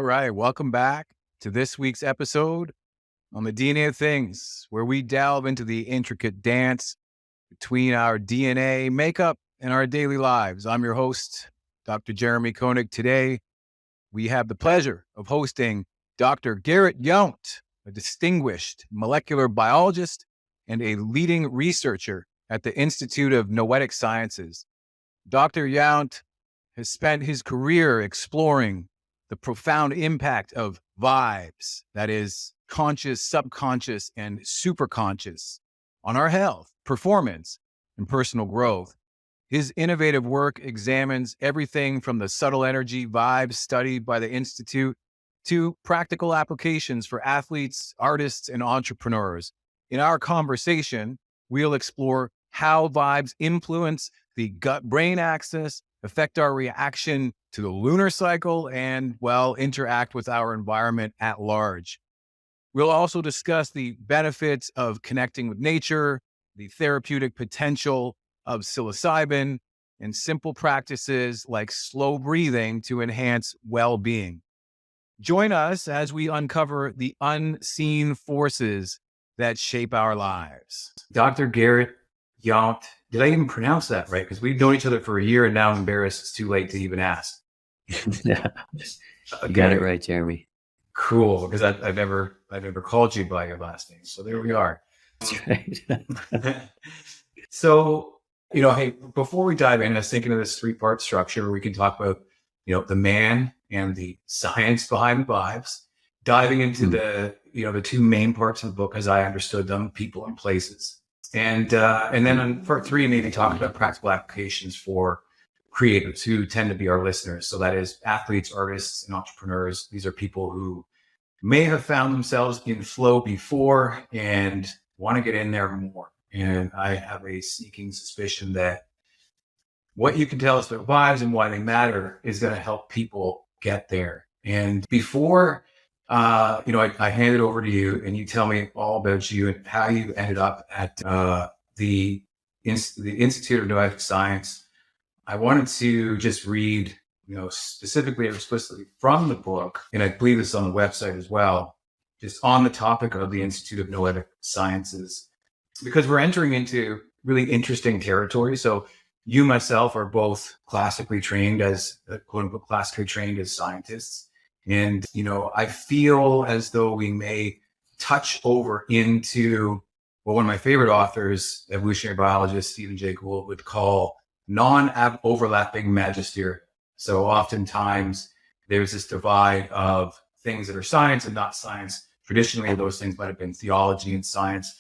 right. Welcome back to this week's episode on the DNA of Things, where we delve into the intricate dance between our DNA makeup and our daily lives. I'm your host, Dr. Jeremy Koenig. Today, we have the pleasure of hosting Dr. Garret Yount, a distinguished molecular biologist and a leading researcher at the Institute of Noetic Sciences. Dr. Yount has spent his career exploring the profound impact of vibes, that is, conscious, subconscious, and superconscious, on our health, performance, and personal growth. His innovative work examines everything from the subtle energy vibes studied by the Institute to practical applications for athletes, artists, and entrepreneurs. In our conversation, we'll explore how vibes influence the gut-brain axis, affect our reaction to the lunar cycle, and, interact with our environment at large. We'll also discuss the benefits of connecting with nature, the therapeutic potential of psilocybin, and simple practices like slow breathing to enhance well-being. Join us as we uncover the unseen forces that shape our lives. Dr. Garret Yount. Did I even pronounce that right? Because we've known each other for a year and now I'm embarrassed it's too late to even ask. Yeah, you got it right, Jeremy. Cool, because I've never called you by your last name. So there we are. That's right. So, hey, before we dive in, I was thinking of this 3-part structure where we can talk about, the man and the science behind the vibes, diving into the 2 main parts of the book as I understood them, people and places. And then on part 3, maybe talk about practical applications for creators who tend to be our listeners. So that is athletes, artists, and entrepreneurs. These are people who may have found themselves in flow before and want to get in there more. And I have a sneaking suspicion that what you can tell us about vibes and why they matter is going to help people get there. And before I hand it over to you and you tell me all about you and how you ended up at the Institute of Noetic Science. I wanted to just read, specifically or explicitly from the book, and I believe this on the website as well, just on the topic of the Institute of Noetic Sciences, because we're entering into really interesting territory. So you myself are both classically trained as scientists. And, I feel as though we may touch over into what one of my favorite authors, evolutionary biologist Stephen Jay Gould, would call non-overlapping magisteria. So oftentimes there's this divide of things that are science and not science. Traditionally, those things might have been theology and science.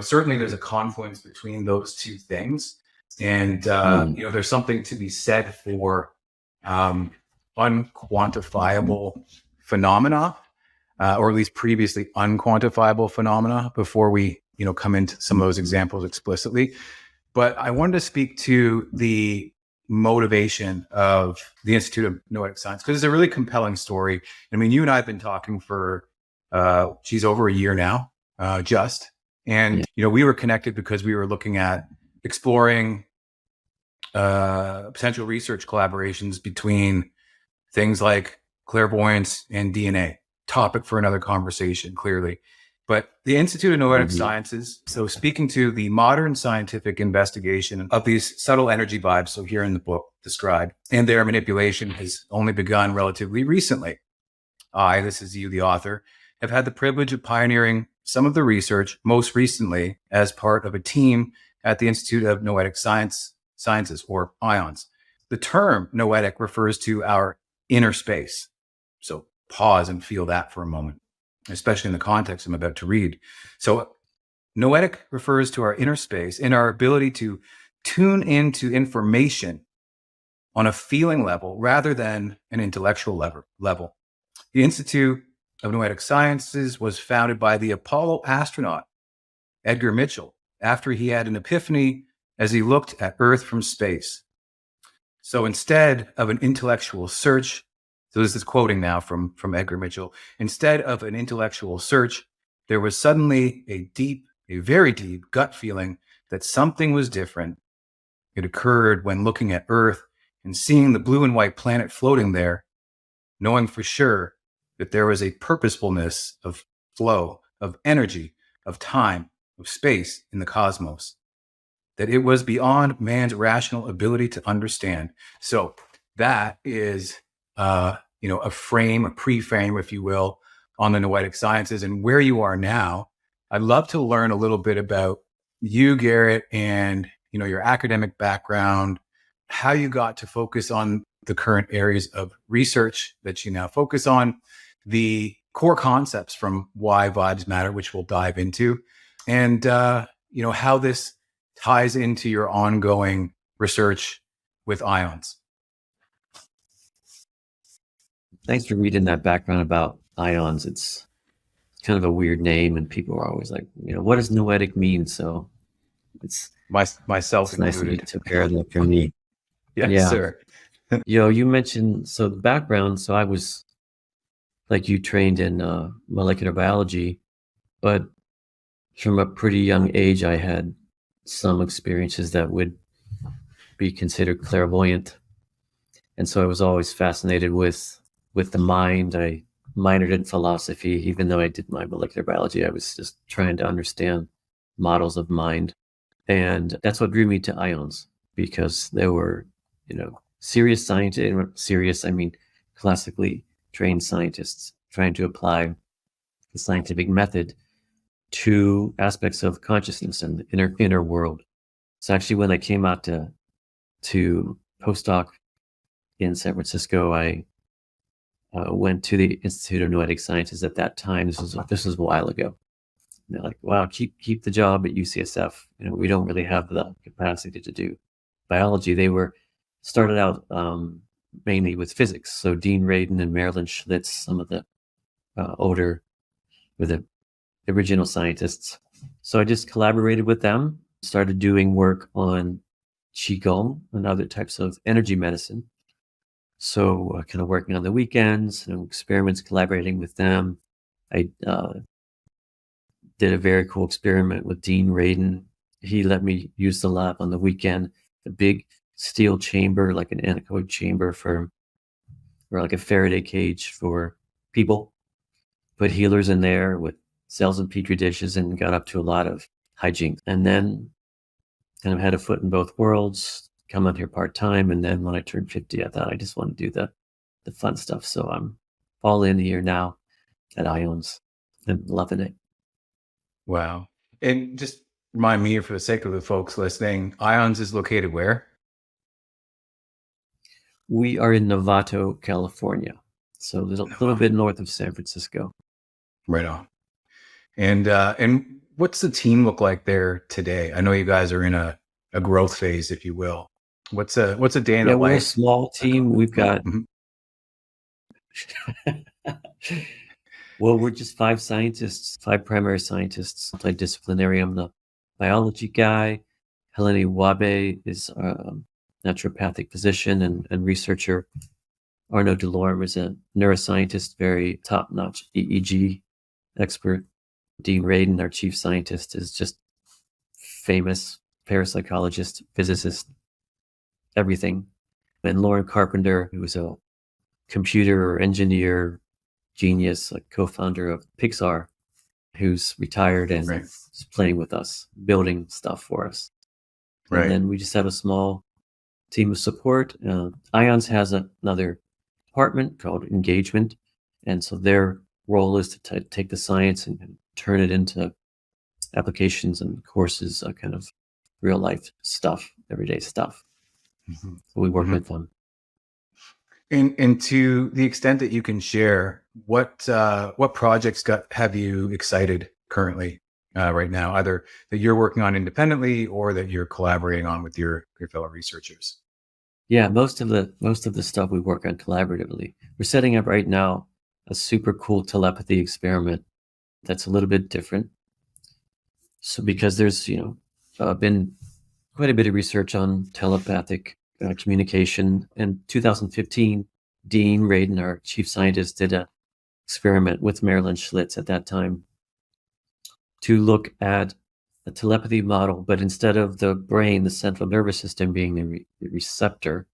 Certainly there's a confluence between those two things. And, there's something to be said for unquantifiable phenomena, or at least previously unquantifiable phenomena before we, come into some of those examples explicitly. But I wanted to speak to the motivation of the Institute of Noetic Science because it's a really compelling story. I mean, you and I have been talking for, over a year now, just. And, we were connected because we were looking at exploring potential research collaborations between things like clairvoyance and DNA. Topic for another conversation, clearly. But the Institute of Noetic Sciences, so speaking to the modern scientific investigation of these subtle energy vibes, so here in the book described, and their manipulation has only begun relatively recently. I, this is you, the author, have had the privilege of pioneering some of the research, most recently as part of a team at the Institute of Noetic Sciences, or IONS. The term noetic refers to our inner space. So pause and feel that for a moment, especially in the context I'm about to read. So noetic refers to our inner space and our ability to tune into information on a feeling level rather than an intellectual level. The Institute of Noetic Sciences was founded by the Apollo astronaut, Edgar Mitchell, after he had an epiphany as he looked at Earth from space. So instead of an intellectual search, so this is quoting now from Edgar Mitchell, instead of an intellectual search, there was suddenly a very deep gut feeling that something was different. It occurred when looking at Earth and seeing the blue and white planet floating there, knowing for sure that there was a purposefulness of flow, of energy, of time, of space in the cosmos, that it was beyond man's rational ability to understand. So that is, a frame, a pre-frame, if you will, on the noetic sciences and where you are now. I'd love to learn a little bit about you, Garret, and your academic background, how you got to focus on the current areas of research that you now focus on, the core concepts from why vibes matter, which we'll dive into, and how this ties into your ongoing research with ions. Thanks for reading that background about ions. It's kind of a weird name, and people are always like, what does noetic mean? So it's myself it's nice that you included. took care of that for me. Yes, Yeah. sir. You mentioned, so the background, so I was, like you, trained in molecular biology, but from a pretty young age, I had some experiences that would be considered clairvoyant. And so I was always fascinated with the mind. I minored in philosophy, even though I did my molecular biology. I was just trying to understand models of mind. And that's what drew me to ions, because there were, serious scientists, serious, I mean, classically trained scientists trying to apply the scientific method to aspects of consciousness and the inner world. So actually, when I came out to postdoc in San Francisco, I went to the Institute of Noetic Sciences at that time. This was a while ago. And they're like, "Wow, keep the job at UCSF. We don't really have the capacity to do biology." They were started out mainly with physics. So Dean Radin and Marilyn Schlitz, some of the older, were the original scientists. So I just collaborated with them, started doing work on Qigong and other types of energy medicine. So kind of working on the weekends, experiments, collaborating with them. I did a very cool experiment with Dean Radin. He let me use the lab on the weekend, a big steel chamber, like an anechoic chamber or like a Faraday cage for people. Put healers in there with cells and petri dishes, and got up to a lot of hijinks. And then kind of had a foot in both worlds, come out here part-time. And then when I turned 50, I thought I just want to do the fun stuff. So I'm all in here now at Ions and loving it. Wow. And just remind me, for the sake of the folks listening, Ions is located where? We are in Novato, California. So a little bit north of San Francisco. Right on. And what's the team look like there today? I know you guys are in a growth phase, if you will. What's a day in the life? We're a small team. We've got well, we're just 5 scientists, 5 primary scientists, multidisciplinary. I'm the biology guy. Helene Wabe is a naturopathic physician and researcher. Arnaud Delorme is a neuroscientist, very top-notch EEG expert. Dean Radin, our chief scientist, is just famous parapsychologist, physicist, everything. And Lauren Carpenter, who is a computer or engineer genius, like co-founder of Pixar, who's retired and is playing with us, building stuff for us. Right. And then we just have a small team of support. Ions has another department called engagement. And so their role is to take the science and turn it into applications and courses, kind of real life stuff, everyday stuff. Mm-hmm. So we work with them. And to the extent that you can share, what projects have you excited currently right now, either that you're working on independently or that you're collaborating on with your fellow researchers? Yeah, most of the stuff we work on collaboratively. We're setting up right now a super cool telepathy experiment that's a little bit different. So because there's been quite a bit of research on telepathic communication. In 2015, Dean Radin, our chief scientist, did an experiment with Marilyn Schlitz at that time to look at a telepathy model, but instead of the brain, the central nervous system being the receptor,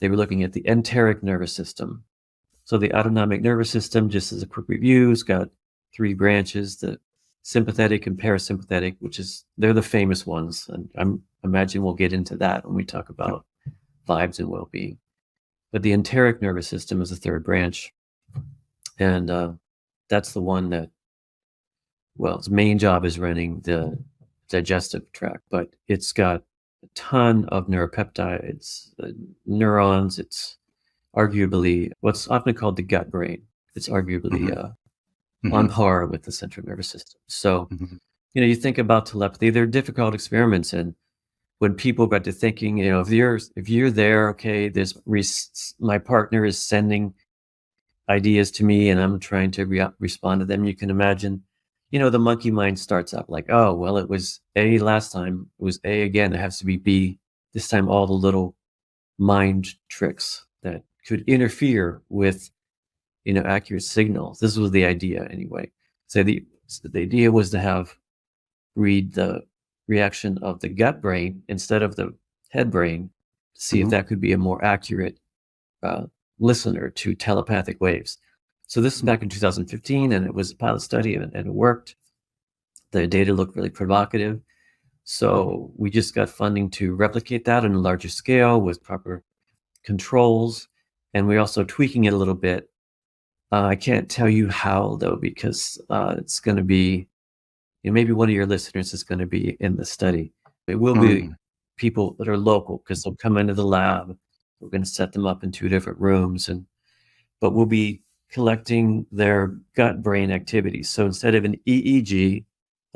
they were looking at the enteric nervous system. So the autonomic nervous system, just as a quick review, has got 3 branches: the sympathetic and parasympathetic, they're the famous ones, and I imagine we'll get into that when we talk about vibes and well-being. But the enteric nervous system is the 3rd branch, and that's the one that, well, its main job is running the digestive tract, but it's got a ton of neuropeptides, neurons. It's arguably what's often called the gut brain. It's arguably on par with the central nervous system. So, you think about telepathy, they're difficult experiments. And when people got to thinking, if you're there, okay, my partner is sending ideas to me and I'm trying to respond to them, you can imagine, the monkey mind starts up like, oh, well, it was A last time, it was A again, it has to be B. This time, all the little mind tricks that could interfere with, accurate signals. This was the idea anyway. So the idea was to read the reaction of the gut brain instead of the head brain, to see if that could be a more accurate listener to telepathic waves. So this is back in 2015, and it was a pilot study, and it worked. The data looked really provocative. So we just got funding to replicate that on a larger scale with proper controls, and we're also tweaking it a little bit. I can't tell you how, though, because it's going to be, maybe one of your listeners is going to be in the study. It will be people that are local, because they'll come into the lab. We're going to set them up in 2 different rooms, but we'll be collecting their gut brain activities. So instead of an EEG,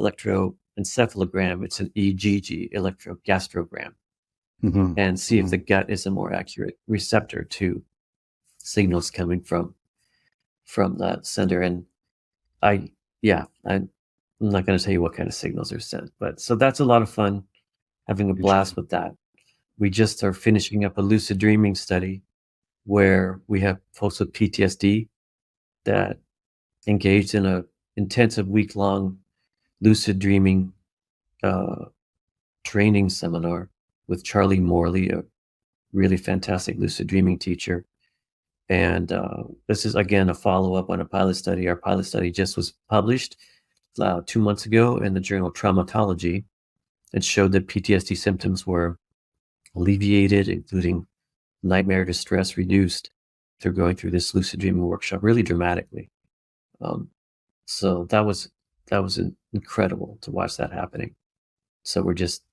electroencephalogram, it's an EGG, electrogastrogram, and see if the gut is a more accurate receptor to signals coming from that sender. And I'm not going to tell you what kind of signals are sent, but so that's a lot of fun, having a blast with that. We just are finishing up a lucid dreaming study where we have folks with PTSD that engaged in a intensive week-long lucid dreaming training seminar with Charlie Morley, a really fantastic lucid dreaming teacher. And this is, again, a follow-up on a pilot study. Our pilot study just was published 2 months ago in the journal Traumatology. It showed that PTSD symptoms were alleviated, including nightmare distress reduced, through going through this lucid dreaming workshop really dramatically. So that was incredible to watch that happening. So we're just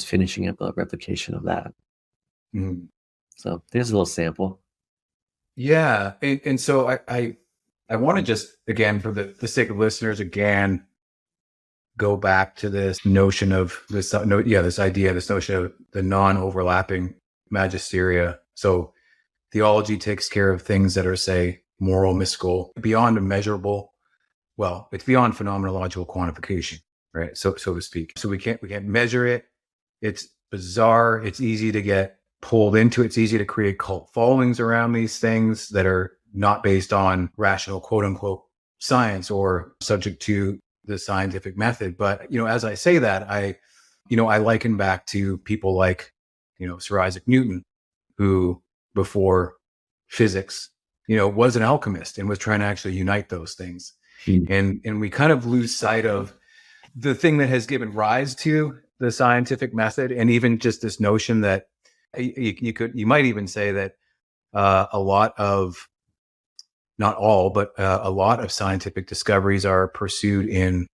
finishing up a replication of that. So there's a little sample. Yeah. And so I want to just, again, for the sake of listeners, again, go back to this notion of this notion of the non-overlapping magisteria. So theology takes care of things that are, say, moral, mystical, beyond a measurable. Well, it's beyond phenomenological quantification, right? So to speak. So we can't measure it. It's bizarre. It's easy to get pulled into. It's easy to create cult followings around these things that are not based on rational, quote unquote, science or subject to the scientific method. But, as I say that, I liken back to people like, Sir Isaac Newton, who before physics, was an alchemist and was trying to actually unite those things. And we kind of lose sight of the thing that has given rise to the scientific method, and even just this notion that you might even say that a lot of, not all, but a lot of scientific discoveries are pursued in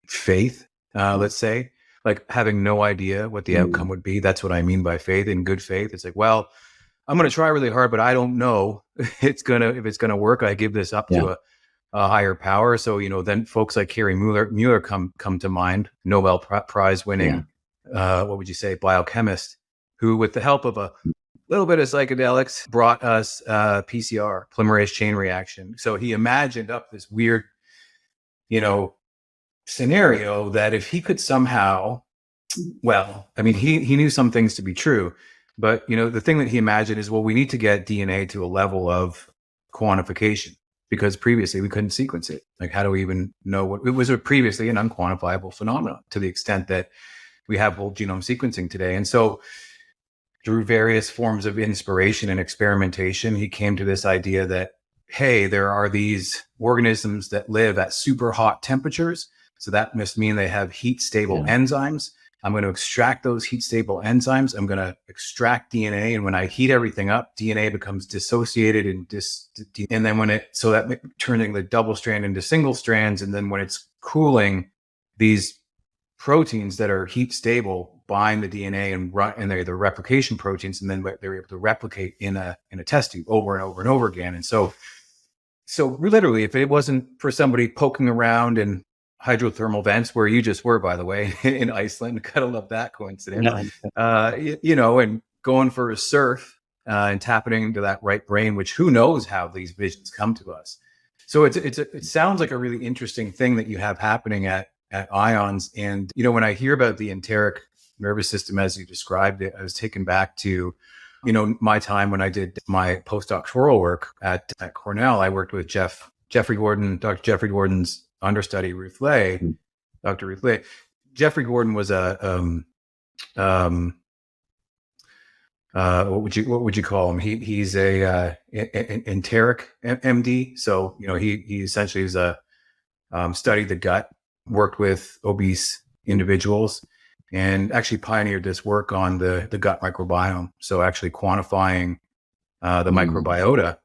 faith, let's say, like having no idea what the outcome would be. That's what I mean by faith. In good faith, it's like, well, I'm going to try really hard, but I don't know if it's going to work. I give this up to a higher power. So, then folks like Carrie Mueller come to mind, Nobel Prize winning, what would you say, biochemist, who, with the help of a little bit of psychedelics, brought us PCR, polymerase chain reaction. So he imagined up this weird, scenario that if he could somehow, he knew some things to be true, but, the thing that he imagined is, well, we need to get DNA to a level of quantification, because previously we couldn't sequence it. Like, how do we even know what it was? Previously an unquantifiable phenomenon, to the extent that we have whole genome sequencing today. And so through various forms of inspiration and experimentation, he came to this idea that hey, there are these organisms that live at super hot temperatures. So that must mean they have heat stable enzymes. I'm going to extract those heat stable enzymes. I'm going to extract DNA. And when I heat everything up, DNA becomes dissociated and then so that turning the double strand into single strands. And then when it's cooling, these proteins that are heat stable bind the DNA and they're the replication proteins. And then they're able to replicate in a test tube over and over and over again. And so literally, if it wasn't for somebody poking around in hydrothermal vents, where you just were, by the way, in Iceland, gotta love that coincidence, and going for a surf and tapping into that right brain, which who knows how these visions come to us. So it sounds like a really interesting thing that you have happening at IONS. And, when I hear about the enteric nervous system, as you described it, I was taken back to my time when I did my postdoctoral work at Cornell. I worked with Dr. Jeffrey Gordon's understudy, Ruth Lay, Dr. Ruth Lay. Jeffrey Gordon was what would you call him? He's an enteric MD. So, he essentially is studied the gut, worked with obese individuals, and actually pioneered this work on the gut microbiome. So actually quantifying the microbiota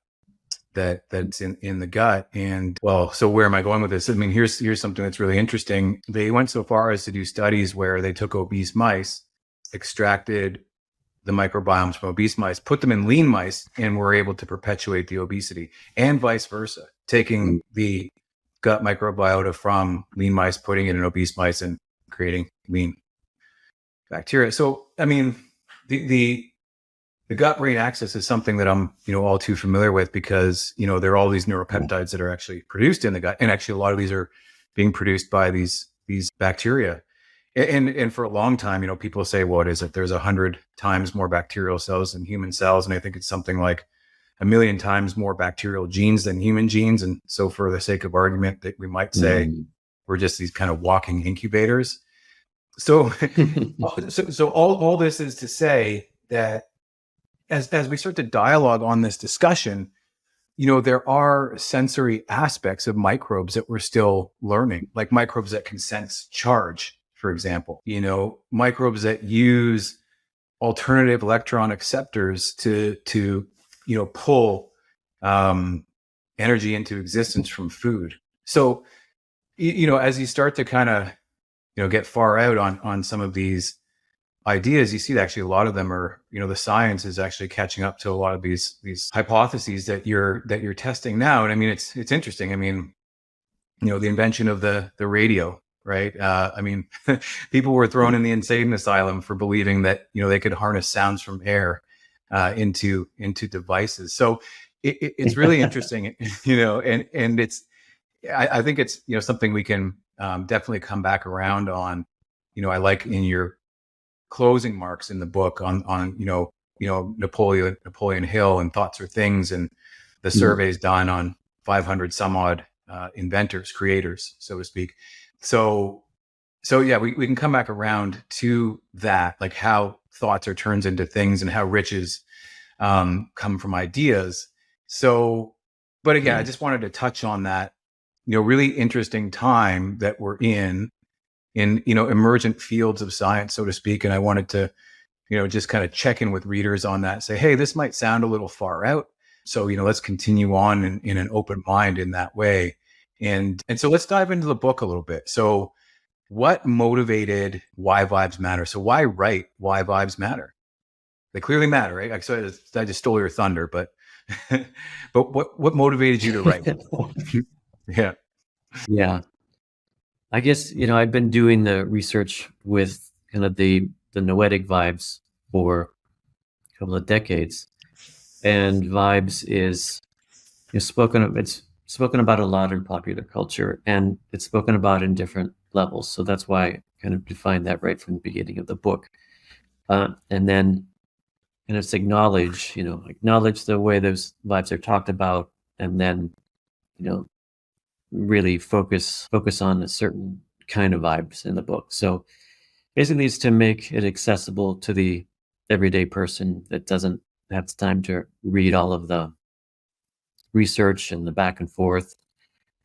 that's in the gut. And so where am I going with this? I mean, here's something that's really interesting. They went so far as to do studies where they took obese mice, extracted the microbiomes from obese mice, put them in lean mice, and were able to perpetuate the obesity, and vice versa, taking the gut microbiota from lean mice, putting it in obese mice, and creating lean bacteria. So, I mean, the gut-brain axis is something that I'm, all too familiar with, because, there are all these neuropeptides that are actually produced in the gut. And actually a lot of these are being produced by these bacteria. And for a long time, people say, what is it? There's 100 times more bacterial cells than human cells. And I think it's something like 1 million times more bacterial genes than human genes. And so for the sake of argument, that we might say we're just these kind of walking incubators. So, so all this is to say that as we start to dialogue on this discussion, there are sensory aspects of microbes that we're still learning, like microbes that can sense charge, for example, microbes that use alternative electron acceptors to pull energy into existence from food. So, as you start to kind of, get far out on some of these ideas, you see that actually a lot of them are, the science is actually catching up to a lot of these hypotheses that you're testing now. And I mean, it's interesting. I mean, the invention of the radio, right? I mean, people were thrown in the insane asylum for believing that, they could harness sounds from air into devices. So it's really interesting, and it's, I think it's, something we can definitely come back around on. I like in your closing marks in the book on Napoleon Hill and Thoughts Are Things, and the surveys done on 500 some odd inventors, creators, so to speak. So yeah, we can come back around to that, like how thoughts are turned into things and how riches come from ideas. So, but again, I just wanted to touch on that, really interesting time that we're in emergent fields of science, so to speak. And I wanted to, just kind of check in with readers on that, say, hey, this might sound a little far out. So, let's continue on in an open mind in that way. And so let's dive into the book a little bit. So what motivated Why Vibes Matter? So why write Why Vibes Matter? They clearly matter, right? So I just stole your thunder, but what motivated you to write? Yeah. Yeah. I guess, I've been doing the research with kind of the noetic vibes for a couple of decades. And vibes is it's spoken about a lot in popular culture, and it's spoken about in different levels. So that's why I kind of defined that right from the beginning of the book. And then kind of acknowledge the way those vibes are talked about, and then, really focus on a certain kind of vibes in the book. So basically it's to make it accessible to the everyday person that doesn't have time to read all of the research and the back and forth.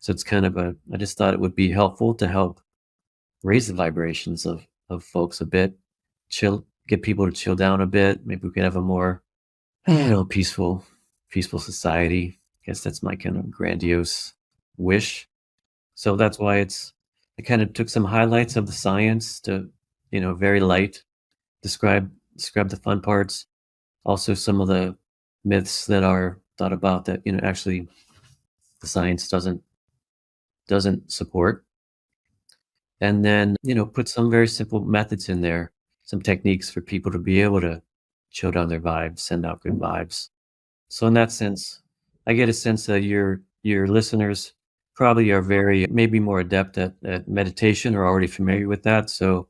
So it's kind of I just thought it would be helpful to help raise the vibrations of folks a bit, get people to chill down a bit. Maybe we could have a more, peaceful society. I guess that's my kind of grandiose wish. So that's why I kind of took some highlights of the science to, very light, describe the fun parts. Also some of the myths that are thought about that, actually the science doesn't support. And then, put some very simple methods in there, some techniques for people to be able to chill down their vibes, send out good vibes. So in that sense, I get a sense that your listeners probably are maybe more adept at meditation or already familiar with that. So,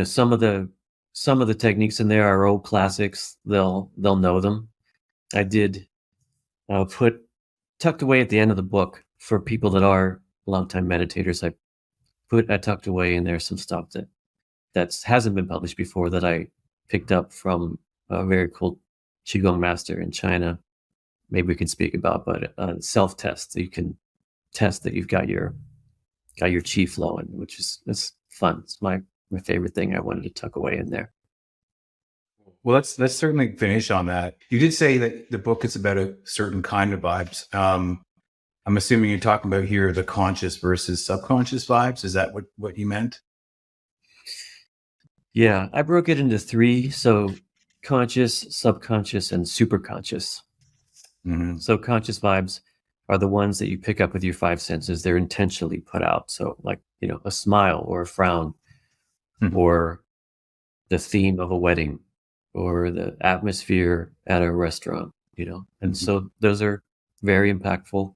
some of the techniques in there are old classics. They'll know them. I did put tucked away at the end of the book for people that are longtime meditators. I tucked away in there some stuff that hasn't been published before that I picked up from a very cool Qigong master in China. Maybe we can speak about, but self-test. So you can test that you've got your chi flowing, which it's fun. It's my favorite thing I wanted to tuck away in there. Well, let's certainly finish on that. You did say that the book is about a certain kind of vibes. I'm assuming you're talking about here the conscious versus subconscious vibes. Is that what you meant? Yeah, I broke it into 3. So conscious, subconscious, and superconscious. Mm-hmm. So conscious vibes are the ones that you pick up with your 5 senses. They're intentionally put out. So like, a smile or a frown, Mm-hmm. or the theme of a wedding, or the atmosphere at a restaurant, and Mm-hmm. so those are very impactful.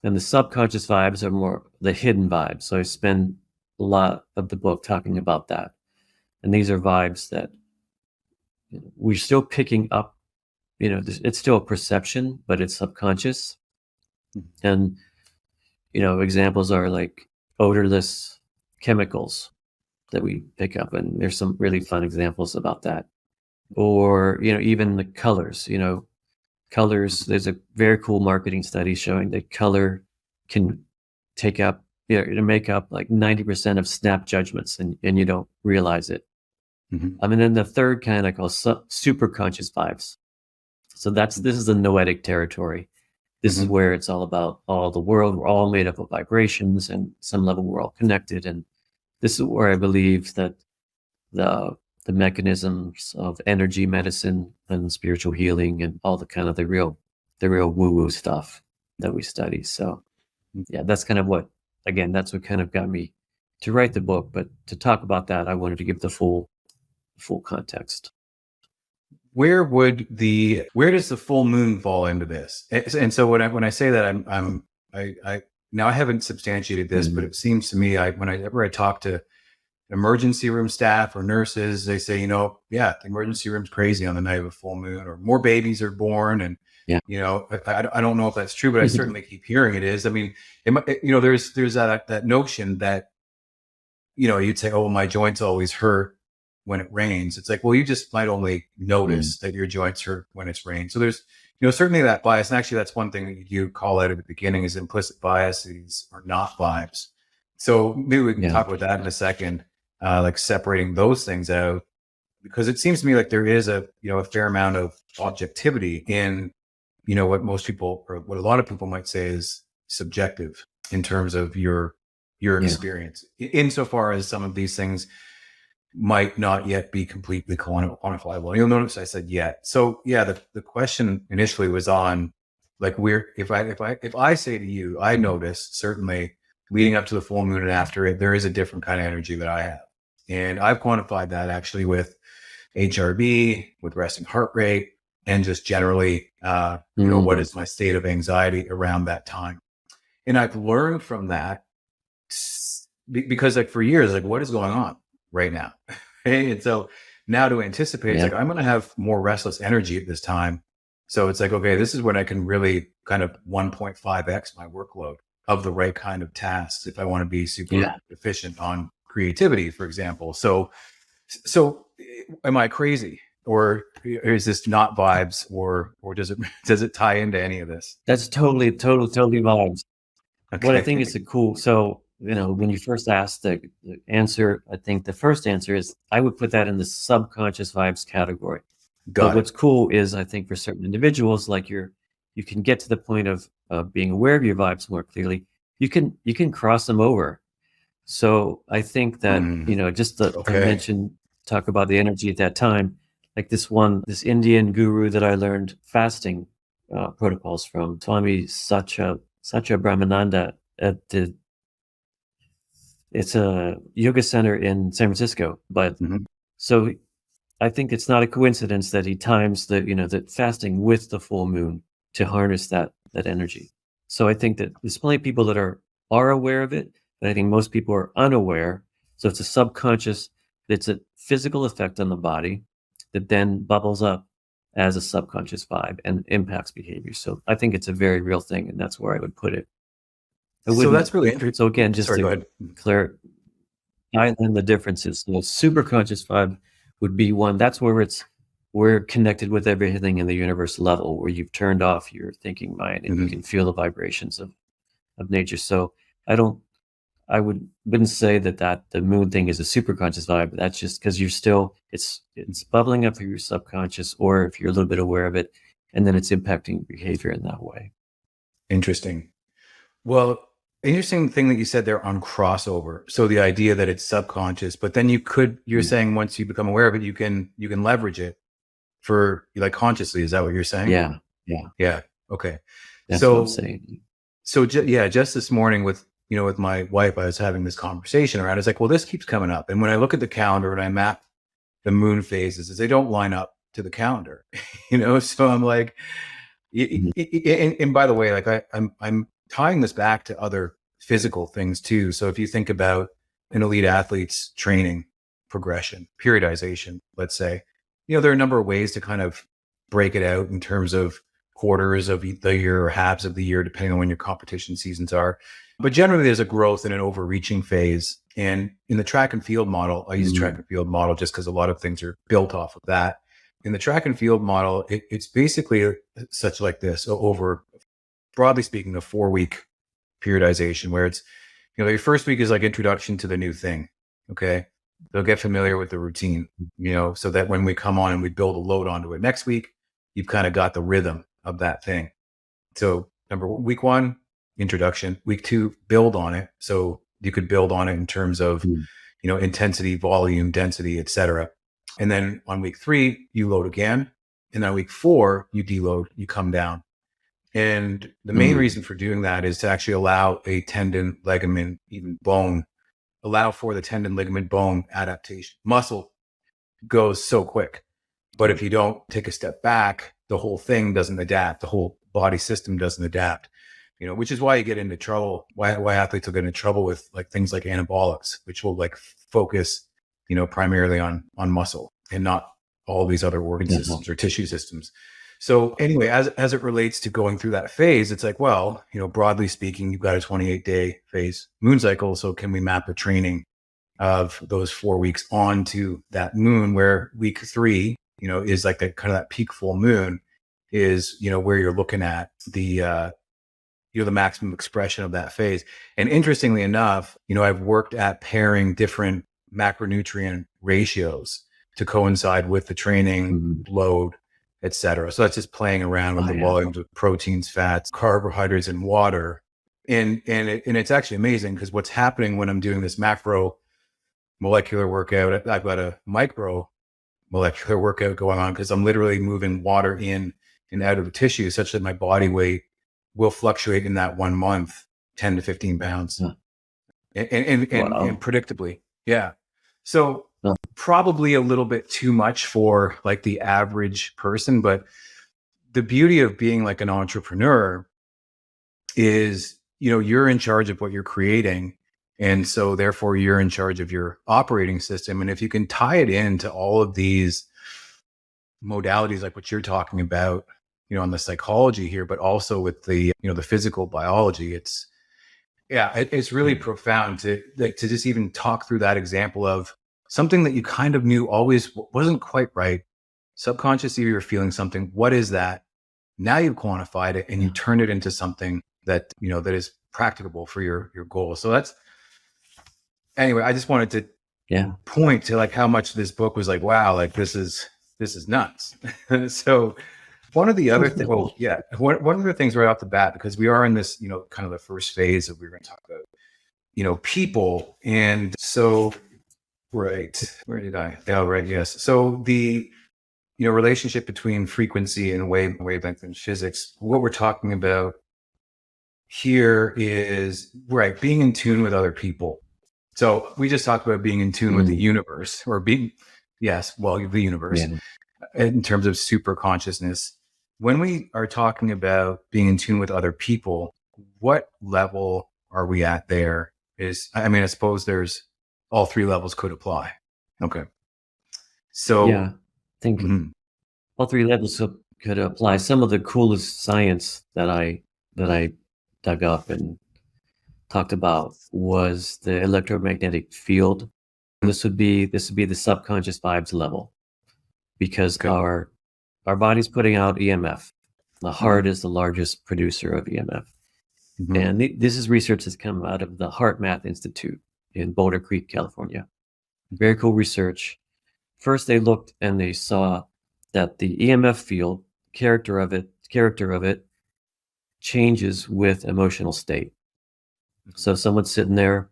And the subconscious vibes are more the hidden vibes. So I spend a lot of the book talking about that. And these are vibes that we're still picking up, it's still a perception, but it's subconscious. Mm-hmm. And, examples are like odorless chemicals that we pick up. And there's some really fun examples about that. Or, even the colors, colors. There's a very cool marketing study showing that color can make up like 90% of snap judgments, and you don't realize it. Mm-hmm. And then the third kind I call super conscious vibes. So this is the noetic territory. This is where it's all about all the world. We're all made up of vibrations, and some level we're all connected. And this is where I believe that the mechanisms of energy medicine and spiritual healing and all the kind of the real woo-woo stuff that we study. So yeah, that's kind of that's what kind of got me to write the book. But to talk about that, I wanted to give the full context. Where does the full moon fall into this? And so when I say that, I now I haven't substantiated this, but it seems to me whenever I talk to emergency room staff or nurses, they say, the emergency room's crazy on the night of a full moon, or more babies are born. And, I don't know if that's true, but I certainly keep hearing it is. I mean, there's that notion that, you'd say, oh, my joints always hurt when it rains. It's like, well, you just might only notice that your joints hurt when it's rain. So there's, certainly that bias. And actually that's one thing that you call out at the beginning is implicit biases are not vibes. So maybe we can talk about that in a second. Like separating those things out, because it seems to me like there is a fair amount of objectivity in what most people, or what a lot of people might say is subjective in terms of your experience, insofar as some of these things might not yet be completely quantifiable. You'll notice I said yet. So the question initially was on like if I say to you, I notice certainly leading up to the full moon and after it, there is a different kind of energy that I have. And I've quantified that actually with HRV, with resting heart rate, and just generally, what is my state of anxiety around that time. And I've learned from that because like for years, like what is going on right now? And so now to anticipate, it's like, I'm going to have more restless energy at this time. So it's like, okay, this is when I can really kind of 1.5x my workload of the right kind of tasks if I want to be super efficient on creativity, for example. So am I crazy or is this not vibes, or does it tie into any of this? That's totally vibes. What I think Okay. is a cool, so, when you first asked the answer, I think the first answer is I would put that in the subconscious vibes category. But Got it. what's cool is I think for certain individuals, like you can get to the point of being aware of your vibes more clearly. You can cross them over. So I think that, just I Okay. mentioned, talk about the energy at that time, like this Indian guru that I learned fasting protocols from, Swami Satya Brahmananda it's a yoga center in San Francisco. But Mhm. so I think it's not a coincidence that he times the fasting with the full moon to harness that energy. So I think that there's plenty of people that are aware of it, but I think most people are unaware. So it's a subconscious, it's a physical effect on the body that then bubbles up as a subconscious vibe and impacts behavior. So I think it's a very real thing, and that's where I would put it. I So wouldn't. that's really interesting. So again, just Sorry, go to ahead. clear and the differences. The superconscious vibe would be one. That's where we're connected with everything in the universe level, where you've turned off your thinking mind and you Mhm. can feel the vibrations of nature. So I wouldn't say that the moon thing is a superconscious vibe. That's just because it's bubbling up through your subconscious, or if you're a little bit aware of it, and then it's impacting behavior in that way. Interesting. Well, interesting thing that you said there on crossover. So the idea that it's subconscious, but then you're saying once you become aware of it, you can leverage it for like consciously. Is that what you're saying? Yeah, yeah, Yeah. Okay. that's what I'm So saying. just this morning with my wife, I was having this conversation around. It's like, well, this keeps coming up, and when I look at the calendar and I map the moon phases, they don't line up to the calendar, So I'm like, Mhm. and by the way, like I'm tying this back to other physical things too. So if you think about an elite athlete's training progression, periodization, let's say, there are a number of ways to kind of break it out in terms of quarters of the year or halves of the year, depending on when your competition seasons are. But generally, there's a growth and an overreaching phase. And in the track and field model, I use track and field model just because a lot of things are built off of that. In the track and field model, it's basically such like this over, broadly speaking, a 4-week periodization where it's, your first week is like introduction to the new thing. Okay. They'll get familiar with the routine, so that when we come on and we build a load onto it next week, you've kind of got the rhythm of that thing. So week 1, introduction. Week 2, build on it. So you could build on it in terms of, intensity, volume, density, etc. And then on week 3, you load again. And then week 4, you deload, you come down. And the main reason for doing that is to actually allow a tendon, ligament, even bone, allow for the tendon, ligament, bone adaptation. Muscle goes so quick. But if you don't take a step back, the whole thing doesn't adapt. The whole body system doesn't adapt, which is why you get into trouble, why athletes will get into trouble with like things like anabolics, which will like focus, primarily on muscle and not all these other organ systems or tissue systems. So anyway, as it relates to going through that phase, it's like, well, broadly speaking, you've got a 28-day phase moon cycle. So can we map a training of those 4 weeks onto that moon, where week 3, is like that kind of that peak full moon is, where you're looking at the maximum expression of that phase. And interestingly enough, I've worked at pairing different macronutrient ratios to coincide with the training load, etc. So that's just playing around with the volumes of proteins, fats, carbohydrates, and water. And it's actually amazing because what's happening when I'm doing this macro molecular workout, I've got a micro molecular workout going on because I'm literally moving water in and out of the tissue such that my body weight will fluctuate in that 1 month 10 to 15 pounds. And predictably. Yeah. So probably a little bit too much for like the average person, but the beauty of being like an entrepreneur is, you're in charge of what you're creating. And so therefore you're in charge of your operating system. And if you can tie it into all of these modalities, like what you're talking about, on the psychology here, but also with the, the physical biology, it's really profound to just even talk through that example of something that you kind of knew always wasn't quite right. subconsciously you're feeling something. What is that? Now you've quantified it and you turn it into something that, that is practicable for your goal. So that's, anyway, I just wanted to point to like how much this book was like, wow, like this is nuts. So one of the other things, one of the things right off the bat, because we are in this, kind of the first phase of, we're going to talk about, people. And so, right, where did I? Oh, right. Yes. So the, relationship between frequency and wavelength in physics, what we're talking about here is, right, being in tune with other people. So we just talked about being in tune with the universe, or the universe, in terms of super consciousness. When we are talking about being in tune with other people, what level are we at there? I suppose there's all three levels could apply. Okay. So I think all three levels could apply. Some of the coolest science that I dug up and talked about was the electromagnetic field. This would be the subconscious vibes level, because our body's putting out EMF. The heart is the largest producer of EMF. And this is research that's come out of the Heart Math Institute in Boulder Creek, California. Very cool research. First, they looked and they saw that the EMF field, character of it changes with emotional state. So if someone's sitting there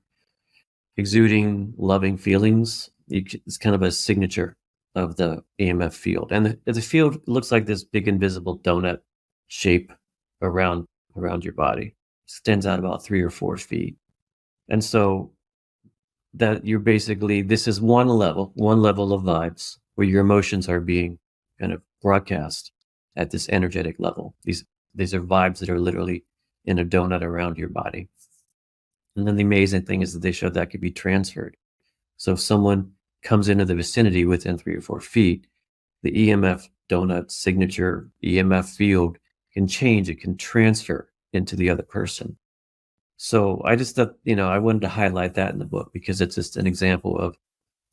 exuding loving feelings, it's kind of a signature of the EMF field. And the field looks like this big invisible donut shape around your body. Extends out about 3 or 4 feet. And so that you're basically, this is one level of vibes where your emotions are being kind of broadcast at this energetic level. These are vibes that are literally in a donut around your body. And then the amazing thing is that they showed that could be transferred. So if someone comes into the vicinity within 3 or 4 feet, the EMF donut signature EMF field can change. It can transfer into the other person. So I just thought, I wanted to highlight that in the book because it's just an example of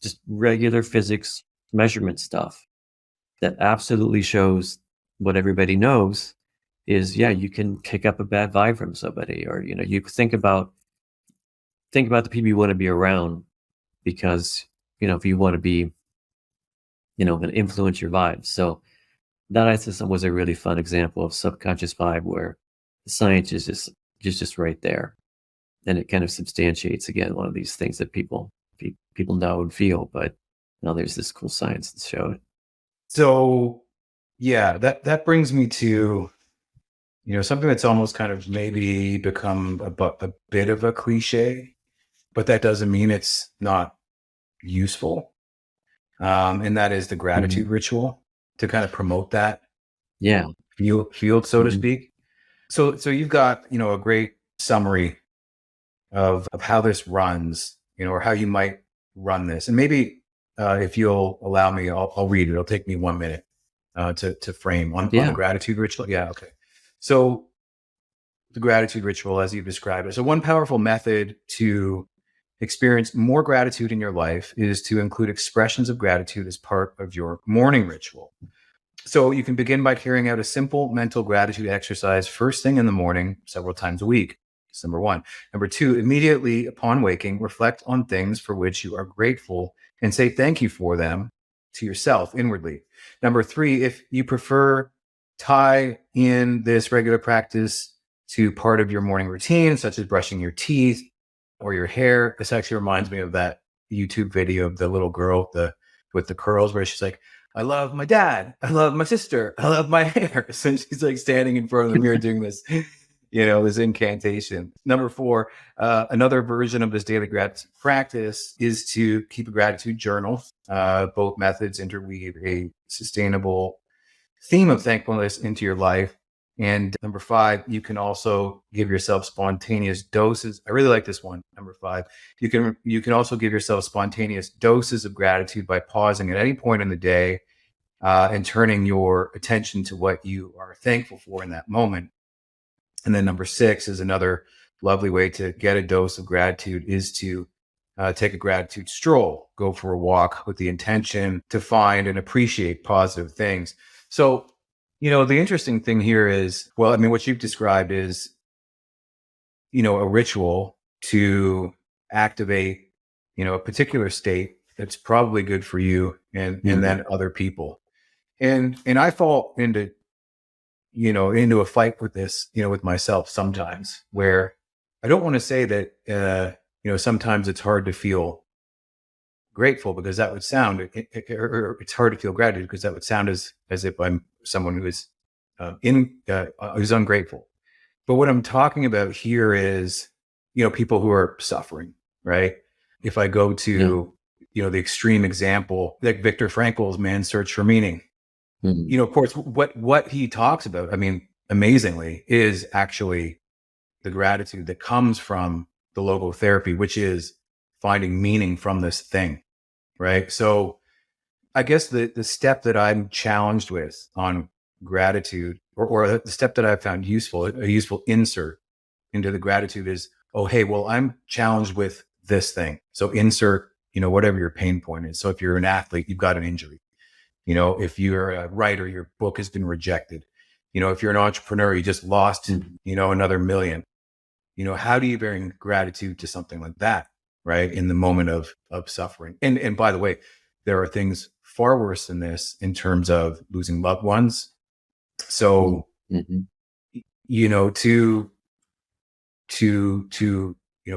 just regular physics measurement stuff that absolutely shows what everybody knows is, you can pick up a bad vibe from somebody, or, you think about the people you want to be around because, if you want to be, going to influence your vibes. So that I think was a really fun example of subconscious vibe where the science is just right there. And it kind of substantiates, again, one of these things that people know and feel, but there's this cool science to show it. So, that brings me to, something that's almost kind of maybe become a bit of a cliche, but that doesn't mean it's not useful. And that is the gratitude ritual, to kind of promote that field, so to speak. So you've got, a great summary of how this runs, or how you might run this. And maybe if you'll allow me, I'll read it. It'll take me 1 minute to frame on the gratitude ritual. Yeah. Okay. So the gratitude ritual, as you described it. So one powerful method to experience more gratitude in your life is to include expressions of gratitude as part of your morning ritual. So you can begin by carrying out a simple mental gratitude exercise first thing in the morning, several times a week. That's number one. Number two, immediately upon waking, reflect on things for which you are grateful and say thank you for them to yourself inwardly. Number three, if you prefer, tie in this regular practice to part of your morning routine, such as brushing your teeth or your hair. This actually reminds me of that YouTube video of the little girl with the curls, where she's like, I love my dad, I love my sister, I love my hair. So she's like standing in front of the mirror doing this, this incantation. Number four, another version of this daily gratitude practice is to keep a gratitude journal. Both methods interweave a sustainable theme of thankfulness into your life. And number five, you can also give yourself spontaneous doses. I really like this one. Number five, you can also give yourself spontaneous doses of gratitude by pausing at any point in the day and turning your attention to what you are thankful for in that moment. And then number six is another lovely way to get a dose of gratitude, is to take a gratitude stroll, go for a walk with the intention to find and appreciate positive things. So, the interesting thing here is, well, I mean, what you've described is, a ritual to activate, a particular state that's probably good for you and then other people. And I fall into a fight with this, with myself sometimes, where I don't want to say that, sometimes it's hard to feel grateful because that would sound, or it's hard to feel gratitude because that would sound as if I'm someone who is who's ungrateful. But what I'm talking about here is, people who are suffering, right? If I go to, the extreme example, like Viktor Frankl's Man's Search for Meaning, of course, what he talks about, I mean, amazingly, is actually the gratitude that comes from the logotherapy, which is finding meaning from this thing, right? So I guess the step that I'm challenged with on gratitude, or the step that I've found useful, a useful insert into the gratitude is, oh, hey, well, I'm challenged with this thing. So insert, whatever your pain point is. So if you're an athlete, you've got an injury. If you're a writer, your book has been rejected. If you're an entrepreneur, you just lost, another million. How do you bring gratitude to something like that, right? In the moment of suffering. And by the way, there are things far worse than this in terms of losing loved ones. So, to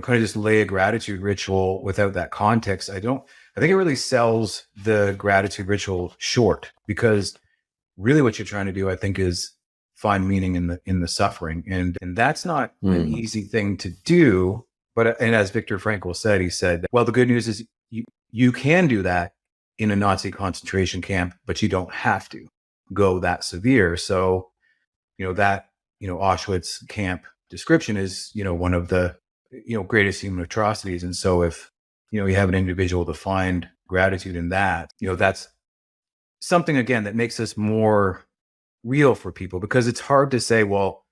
kind of just lay a gratitude ritual without that context, I think it really sells the gratitude ritual short, because really what you're trying to do, I think, is find meaning in the suffering. And that's not an easy thing to do. And as Viktor Frankl said, he said, well, the good news is you can do that in a Nazi concentration camp, but you don't have to go that severe. So, that, Auschwitz camp description is, one of the, greatest human atrocities. And so if, you have an individual to find gratitude in that, that's something, again, that makes us more real for people, because it's hard to say, well,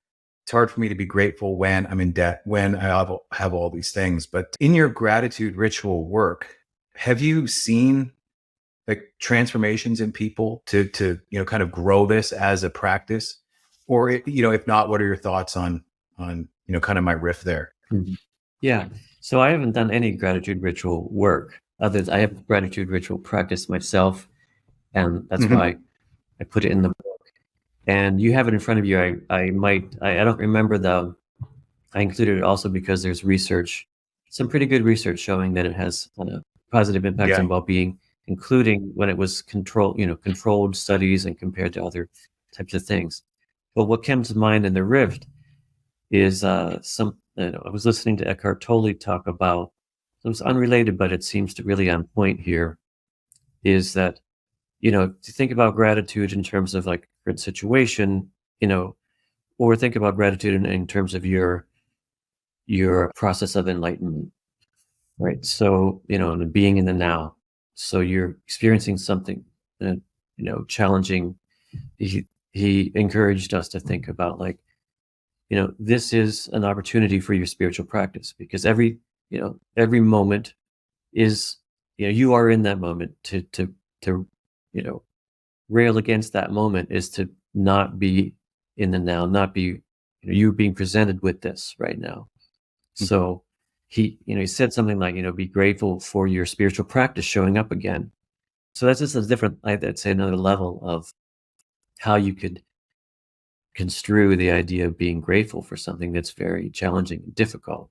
it's hard for me to be grateful when I'm in debt, when I have all these things. But in your gratitude ritual work, have you seen like transformations in people to kind of grow this as a practice? Or, if not, what are your thoughts on kind of my riff there? Yeah. So I haven't done any gratitude ritual work. I have gratitude ritual practice myself, and that's why I put it in the book. And you have it in front of you. I don't remember I included it also because there's research, some pretty good research showing that it has positive impacts on well-being, including when it was controlled studies and compared to other types of things. But what comes to mind in the Rift is I was listening to Eckhart Tolle talk about, it was unrelated, but it seems to really on point here, is that, to think about gratitude in terms of like a good situation, or think about gratitude in terms of your process of enlightenment, right? So, and being in the now. So you're experiencing something, challenging. He encouraged us to think about like, this is an opportunity for your spiritual practice, because every moment is, you are in that moment. To rail against that moment is to not be in the now, not be, you being presented with this right now. So he said something like, be grateful for your spiritual practice showing up again. So that's just a different, I'd say, another level of how you could construe the idea of being grateful for something that's very challenging and difficult,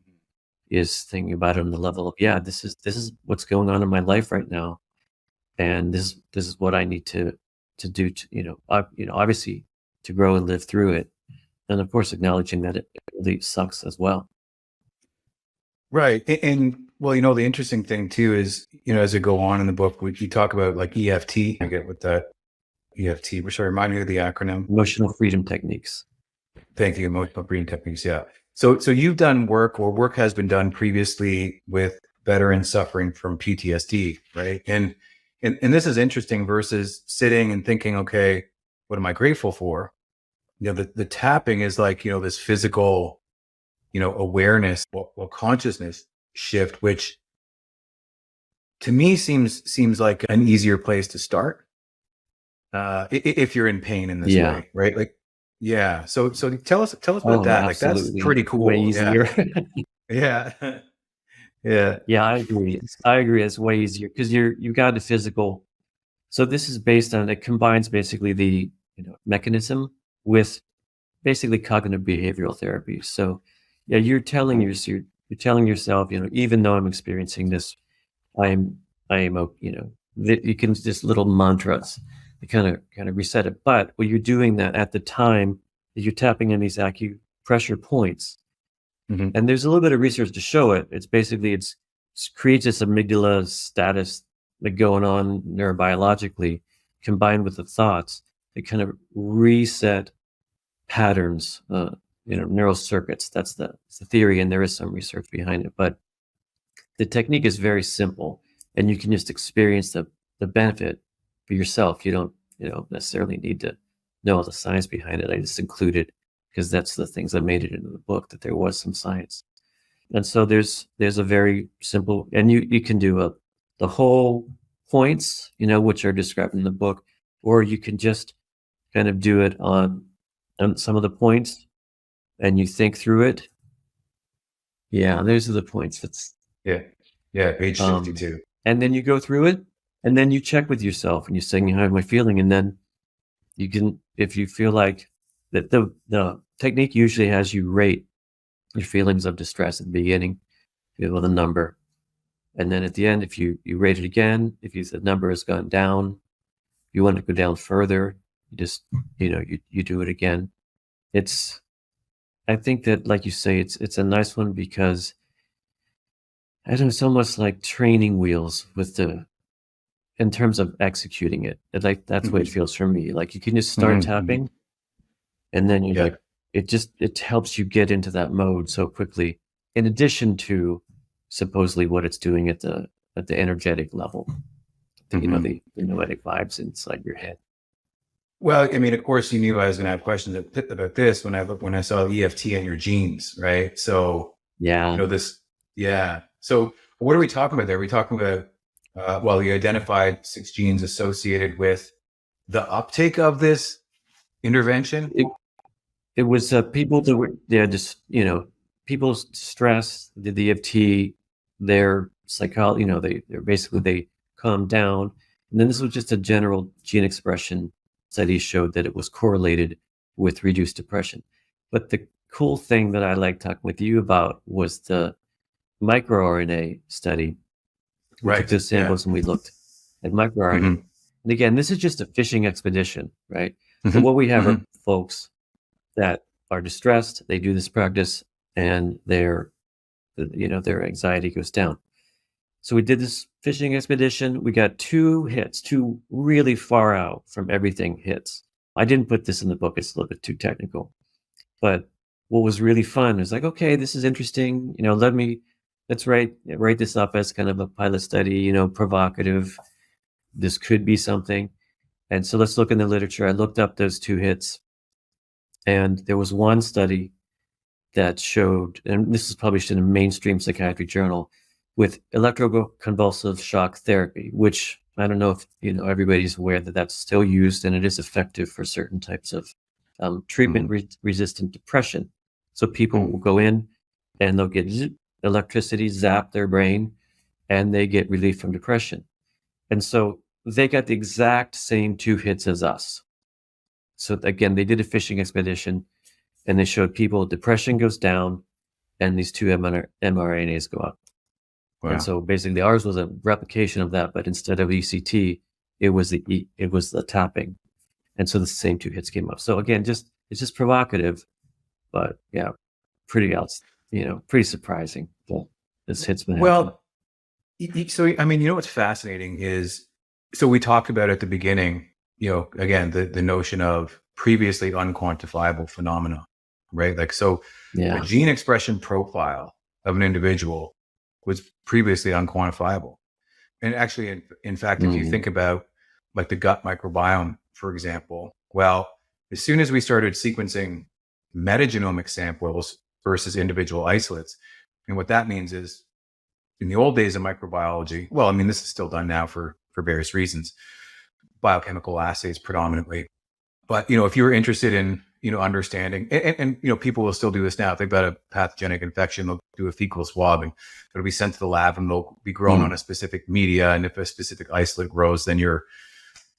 is thinking about it on the level of, this is what's going on in my life right now, and this is what I need to do to, obviously to grow and live through it, and of course acknowledging that it really sucks as well. Right. And well, the interesting thing too is, as we go on in the book, you talk about like EFT. I get what that EFT, which remind me of the acronym. Emotional freedom techniques. Thank you. Emotional freedom techniques. Yeah. So you've done work, or work has been done previously with veterans suffering from PTSD, right? And this is interesting versus sitting and thinking, okay, what am I grateful for? The tapping is like, this physical, awareness, well, consciousness shift, which to me seems like an easier place to start if you're in pain in this Yeah. way, right? Like, yeah. So tell us about Oh, that. Like, that's absolutely. pretty Way cool. Yeah. easier. Yeah. Yeah. Yeah, I agree. I agree. It's way easier because you got the physical. So this is based on, it combines basically the, mechanism with basically cognitive behavioral therapy. So yeah, you're telling yourself, even though I'm experiencing this, I'm you can just little mantras to kind of reset it. But when you're doing that at the time that you're tapping in these acupressure points, Hmm. and there's a little bit of research to show it. It's basically creates this amygdala status like going on neurobiologically, combined with the thoughts that kind of reset patterns, neural circuits. That's the theory, and there is some research behind it. But the technique is very simple, and you can just experience the benefit for yourself. You don't necessarily need to know all the science behind it. I just included because that's the things that made it into the book, that there was some science. And so there's a very simple, and you can do the whole points, which are described in the book, or you can just kind of do it on some of the points and you think through it. Yeah, those are the points. Yeah. Yeah. Page Um, 52. and then you go through it, and then you check with yourself, and you're saying, "How am I feeling?" And then you can, if you feel like that, the technique usually has you rate your feelings of distress at the beginning, with a number, and then at the end, if you rate it again, if the number has gone down, you want to go down further, you just you do it again. It's I think that, like you say, it's a nice one because I don't know, it's almost like training wheels with the in terms of executing it. Like that's what it Hmm. feels for me. Like you can just start Hmm. tapping, and then you're Yeah. like, it helps you get into that mode so quickly. In addition to supposedly what it's doing at the energetic level, Hmm. the noetic vibes inside your head. Well, I mean, of course, you knew I was going to have questions about this when I saw EFT in your genes, right? So, Yeah, this, yeah. So, what are we talking about there? Are we talking about, well, you identified 6 genes associated with the uptake of this intervention? it it was people that were, yeah, just people's stress, the EFT, their psychology, they're basically, they calmed down, and then this was just a general gene expression study showed that it was correlated with reduced depression. But the cool thing that I like talking with you about was the microRNA study. We took Right. those Yeah. samples and we looked at microRNA. Hmm. And again, this is just a fishing expedition, right? But Hmm. what we have Hmm. are folks that are distressed. They do this practice, and their anxiety goes down. So we did this fishing expedition. We got 2 hits, 2 really far out from everything hits. I didn't put this in the book. It's a little bit too technical. But what was really fun was like, okay, this is interesting. Let's write this up as kind of a pilot study, provocative. This could be something. And so let's look in the literature. I looked up those 2 hits, and there was one study that showed, and this is published in a mainstream psychiatry journal, with electroconvulsive shock therapy, which I don't know if everybody's aware that that's still used, and it is effective for certain types of treatment resistant depression. So people will go in and they'll get electricity zap their brain, and they get relief from depression. And so they got the exact same 2 hits as us. So again, they did a fishing expedition, and they showed people depression goes down and these 2 mRNAs go up. And Wow. so basically ours was a replication of that, but instead of ECT, it was the tapping. And so the same 2 hits came up. So again, it's just provocative, but yeah, pretty else, pretty surprising that this hit's been happening. Well, so, I mean, what's fascinating is, so we talked about at the beginning, again, the notion of previously unquantifiable phenomena, right? Like, so a Yeah. gene expression profile of an individual was previously unquantifiable. And actually, in fact, if you Mm. think about like the gut microbiome, for example, well, as soon as we started sequencing metagenomic samples versus individual isolates, and what that means is in the old days of microbiology, well, I mean, this is still done now for various reasons, biochemical assays predominantly. But, if you're interested in, understanding, and people will still do this now. If they've got a pathogenic infection, they'll do a fecal swab and it'll be sent to the lab and they'll be grown on a specific media. And if a specific isolate grows, then you're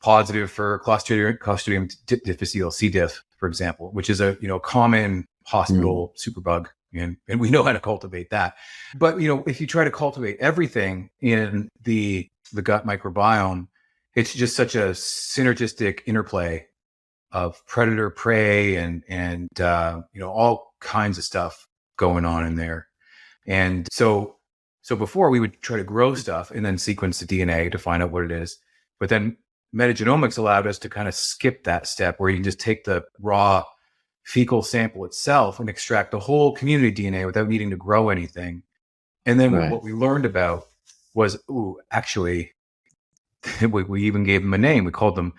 positive for Clostridium difficile, C. diff, for example, which is a, common hospital superbug. And we know how to cultivate that. But, if you try to cultivate everything in the gut microbiome, it's just such a synergistic interplay of predator prey and all kinds of stuff going on in there. And so before we would try to grow stuff and then sequence the DNA to find out what it is. But then metagenomics allowed us to kind of skip that step where you can just take the raw fecal sample itself and extract the whole community DNA without needing to grow anything. And then what we learned about was, actually, we even gave them a name. We called them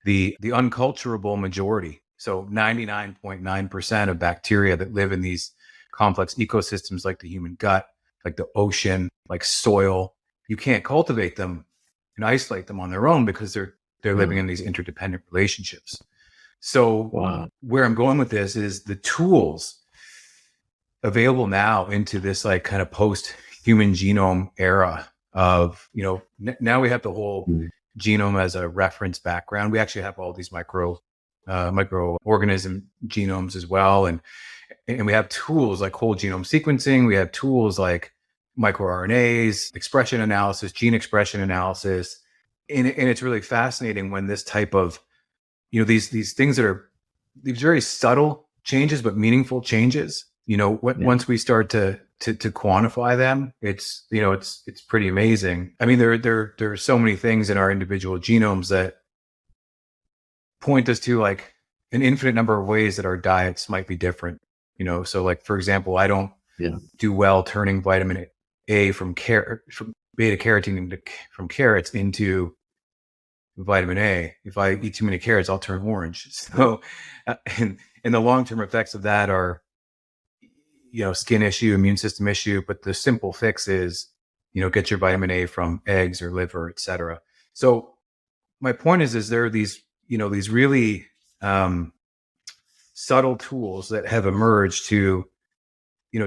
the unculturable majority. So 99.9% of bacteria that live in these complex ecosystems like the human gut, like the ocean, like soil, you can't cultivate them and isolate them on their own because they're living in these interdependent relationships. So where I'm going with this is the tools available now into this like kind of post-human genome era of, now we have the whole genome as a reference background. We actually have all these microorganism genomes as well. And we have tools like whole genome sequencing. We have tools like microRNAs, expression analysis, gene expression analysis. And it's really fascinating when this type of, these things that are these very subtle changes, but meaningful changes, once we start to quantify them, it's pretty amazing. I mean, there are so many things in our individual genomes that point us to like an infinite number of ways that our diets might be different. So like, for example, I don't do well turning vitamin A from beta carotene from carrots into vitamin A. If I eat too many carrots, I'll turn orange. So, and the long-term effects of that are, skin issue, immune system issue. But the simple fix is, get your vitamin A from eggs or liver, et cetera. So my point is there are these, these really subtle tools that have emerged to,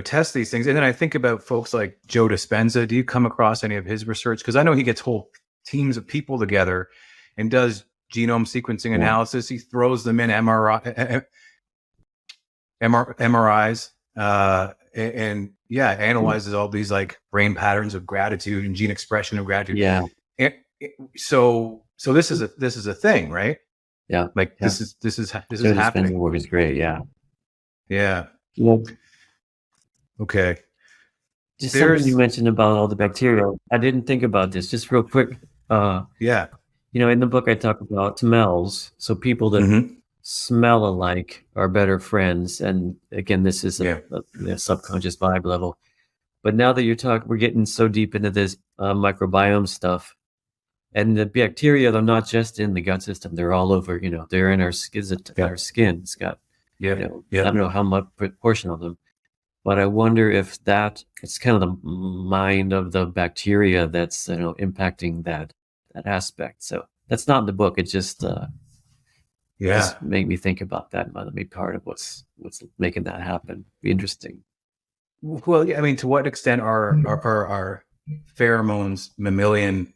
test these things. And then I think about folks like Joe Dispenza. Do you come across any of his research? Because I know he gets whole teams of people together and does genome sequencing analysis. He throws them in MRIs, analyzes all these like brain patterns of gratitude and gene expression of gratitude. Yeah. So this is a thing, right? Yeah. Like this is happening. Work is great. Yeah. Yeah. Well, okay. Just something you mentioned about all the bacteria. I didn't think about this. Just real quick. In the book I talk about smells. So people that smell alike are better friends. And again, this is a subconscious vibe level. But now that we're getting so deep into this microbiome stuff. And the bacteria, they're not just in the gut system. They're all over, they're in our skin. Our skin. It's got, I don't know how much proportion of them. But I wonder if it's kind of the mind of the bacteria that's, impacting that aspect. So that's not in the book. It just made me think about that. Might be part of what's making that happen. Be interesting. Well, I mean, to what extent are pheromones mammalian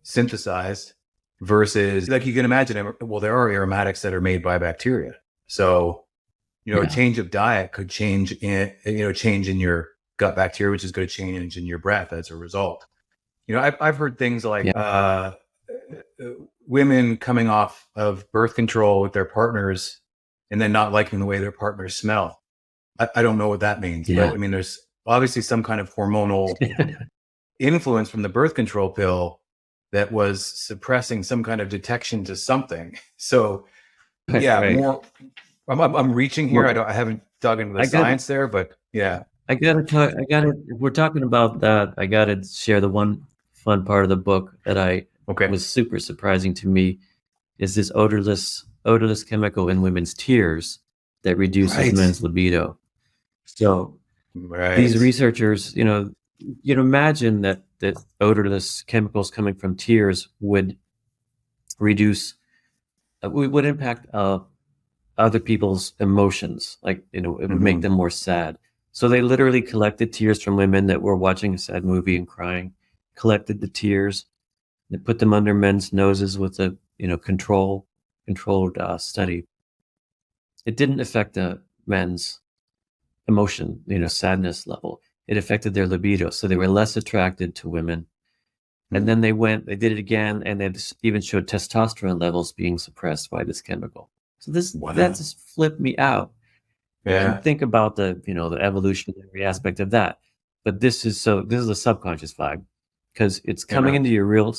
synthesized versus, like, you can imagine, well, there are aromatics that are made by bacteria. So, a change of diet could change in your gut bacteria, which is going to change in your breath as a result. I've heard things like women coming off of birth control with their partners and then not liking the way their partners smell. I don't know what that means, but I mean, there's obviously some kind of hormonal influence from the birth control pill that was suppressing some kind of detection to something. So more, I'm reaching here. I haven't dug into the science there, but we're talking about that. I got to share the one fun part of the book that was super surprising to me is this odorless chemical in women's tears that reduces men's libido. So these researchers, you'd imagine that odorless chemicals coming from tears would reduce, would impact other people's emotions. Like, it would make them more sad. So they literally collected tears from women that were watching a sad movie and crying, collected the tears, they put them under men's noses with a controlled study. It didn't affect the men's emotion, sadness level. It affected their libido, so they were less attracted to women. And then they did it again, and they even showed testosterone levels being suppressed by this chemical. So that just flipped me out. Yeah. And think about the evolutionary aspect of that. But this is a subconscious vibe, because it's coming into your real,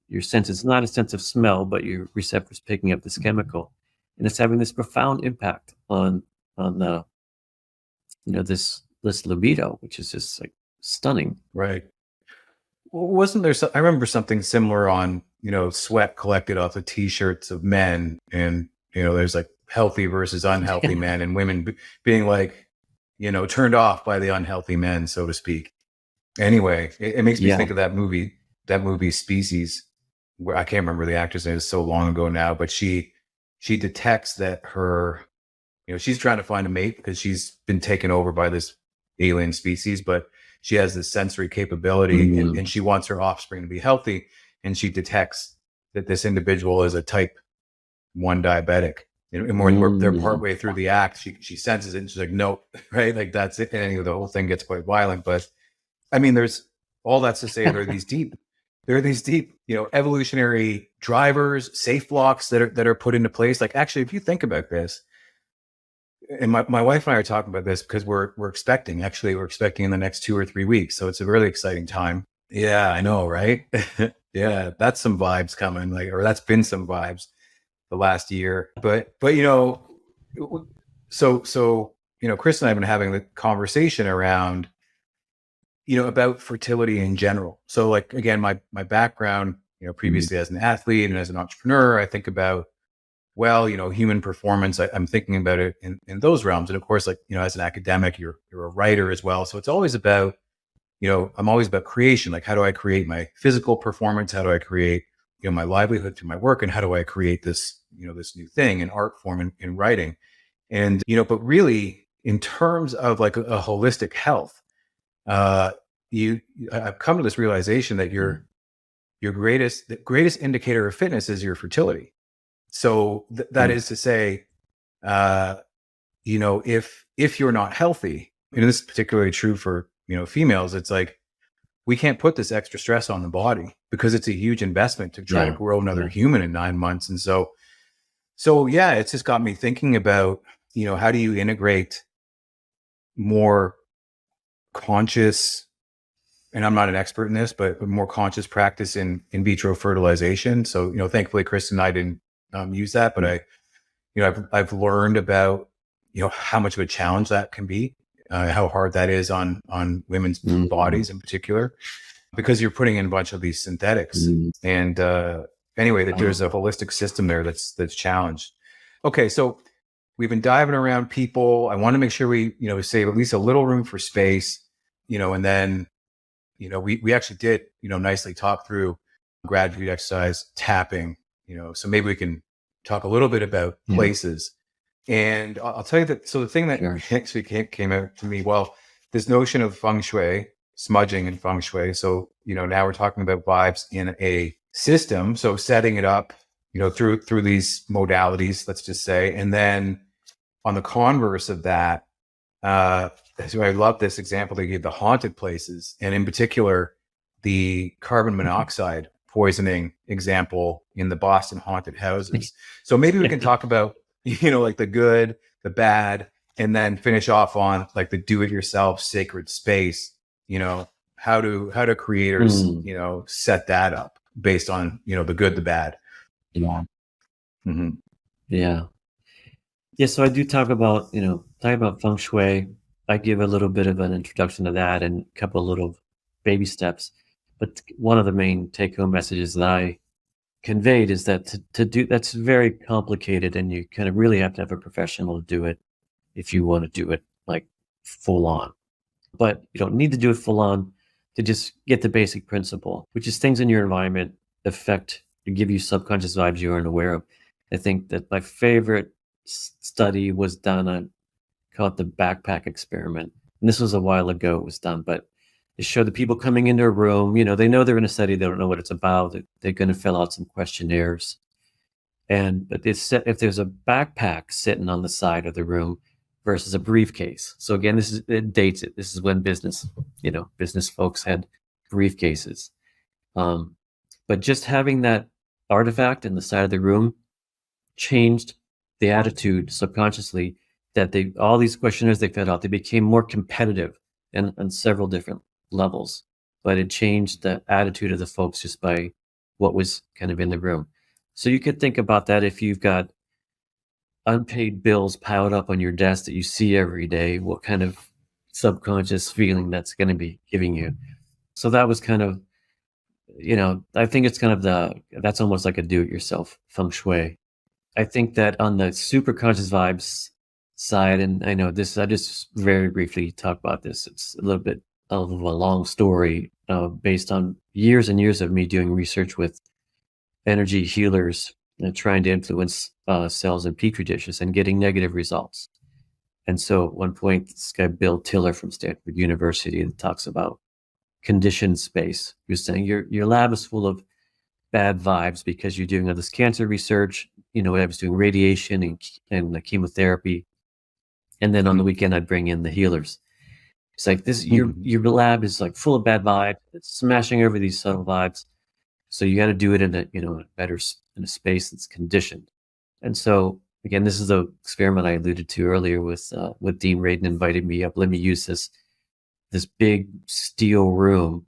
your sense. It's not a sense of smell, but your receptors picking up this chemical, and it's having this profound impact on the this libido, which is just like stunning. Right. Well, wasn't there I remember something similar on, sweat collected off the t-shirts of men, and, there's like healthy versus unhealthy men, and women being like, turned off by the unhealthy men, so to speak. Anyway, it makes me think of that movie Species, where I can't remember the actress name, it was so long ago now, but she detects that her, she's trying to find a mate because she's been taken over by this alien species, but she has this sensory capability, and she wants her offspring to be healthy. And she detects that this individual is a type 1 diabetic. And when they're partway through the act, she senses it, and she's like, nope, right? Like, that's it. And the whole thing gets quite violent. But I mean, there's all that's to say, there are these deep, evolutionary drivers, safe blocks that are put into place. Like, actually, if you think about this, and my wife and I are talking about this because we're expecting in the next 2 or 3 weeks. So it's a really exciting time. Yeah, I know, right? Yeah, that's some vibes coming, or that's been some vibes the last year. But so Chris and I have been having the conversation around, about fertility in general. So, like, again, my background, previously as an athlete and as an entrepreneur, I think about, well, human performance, I'm thinking about it in those realms. And of course, like, as an academic, you're a writer as well. So it's always about, I'm always about creation. Like, how do I create my physical performance? How do I create, my livelihood through my work? And how do I create this, this new thing in art form, in writing? And, but really, in terms of like a holistic health, I've come to this realization that the greatest indicator of fitness is your fertility. So that is to say, if you're not healthy, and this is particularly true for, females, it's like, we can't put this extra stress on the body because it's a huge investment to try to grow another human in 9 months. And so yeah, it's just got me thinking about, how do you integrate more conscious, and I'm not an expert in this, but more conscious practice in vitro fertilization. So, thankfully Chris and I didn't use that, but I've learned about, how much of a challenge that can be, how hard that is on women's bodies in particular, because you're putting in a bunch of these synthetics. And anyway, that there's a holistic system there that's challenged. Okay, so we've been diving around people. I want to make sure we, save at least a little room for space, and then, we actually did, nicely talk through gratitude exercise, tapping, so maybe we can talk a little bit about places. And I'll tell you that, so the thing that actually came out to me, well, this notion of feng shui, smudging and feng shui. So, now we're talking about vibes in a system. So setting it up, through these modalities, let's just say. And then on the converse of that, so I love this example they gave, the haunted places, and in particular, the carbon monoxide poisoning example in the Boston haunted houses. So maybe we can talk about, like the good, the bad, and then finish off on like the do-it-yourself sacred space. How do creators, set that up based on, the good, the bad. Yeah. Yeah. So I do talk about, feng shui. I give a little bit of an introduction to that and a couple of little baby steps. But one of the main take-home messages that I conveyed is that to do that's very complicated, and you kind of really have to have a professional to do it if you want to do it like full on. But you don't need to do it full on. to just get the basic principle, which is things in your environment affect to give you subconscious vibes you aren't aware of. I think that my favorite study was done on, called the backpack experiment. And this was a while ago it was done, but it showed the people coming into a room, they know they're in a study, they don't know what it's about. They're going to fill out some questionnaires. But if there's a backpack sitting on the side of the room versus a briefcase. So again, it dates it. This is when business folks had briefcases. But just having that artifact in the side of the room changed the attitude subconsciously, that all these questionnaires they filled out, they became more competitive and on several different levels. But it changed the attitude of the folks just by what was kind of in the room. So you could think about that if you've got unpaid bills piled up on your desk that you see every day, what kind of subconscious feeling that's going to be giving you. So that was kind of, I think it's kind of that's almost like a do-it-yourself feng shui. I think that on the superconscious vibes side, and I know this, I just very briefly talk about this. It's a little bit of a long story based on years and years of me doing research with energy healers and trying to influence cells in petri dishes and getting negative results. And so at one point, this guy, Bill Tiller from Stanford University, that talks about conditioned space. He was saying your lab is full of bad vibes because you're doing all this cancer research. I was doing radiation and chemotherapy. And then on the weekend, I'd bring in the healers. It's like this, your lab is like full of bad vibes. It's smashing over these subtle vibes. So you got to do it in a space that's conditioned. And so again, this is the experiment I alluded to earlier with Dean Radin invited me up. Let me use this big steel room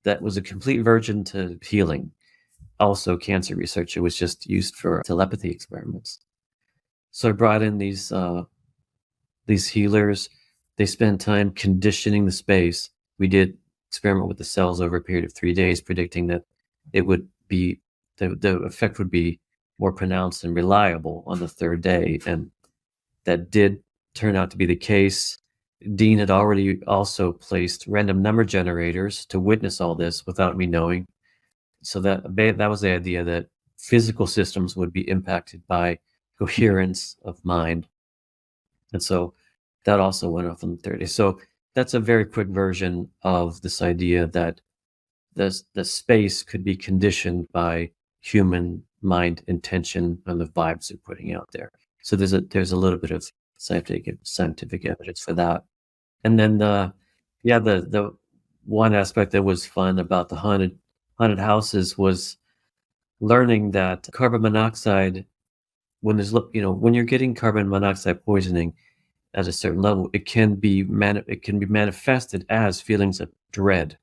that was a complete virgin to healing. Also cancer research. It was just used for telepathy experiments. So I brought in these healers. They spent time conditioning the space. We did experiment with the cells over a period of 3 days, predicting that it would be, the effect would be more pronounced and reliable on the third day. And that did turn out to be the case. Dean had already also placed random number generators to witness all this without me knowing. So that was the idea, that physical systems would be impacted by coherence of mind. And so that also went off on the third day. So that's a very quick version of this idea that the space could be conditioned by human mind intention and the vibes they're putting out there. So there's a little bit of scientific evidence for that. And then the one aspect that was fun about the haunted houses was learning that carbon monoxide, when you're getting carbon monoxide poisoning at a certain level, it can be manifested as feelings of dread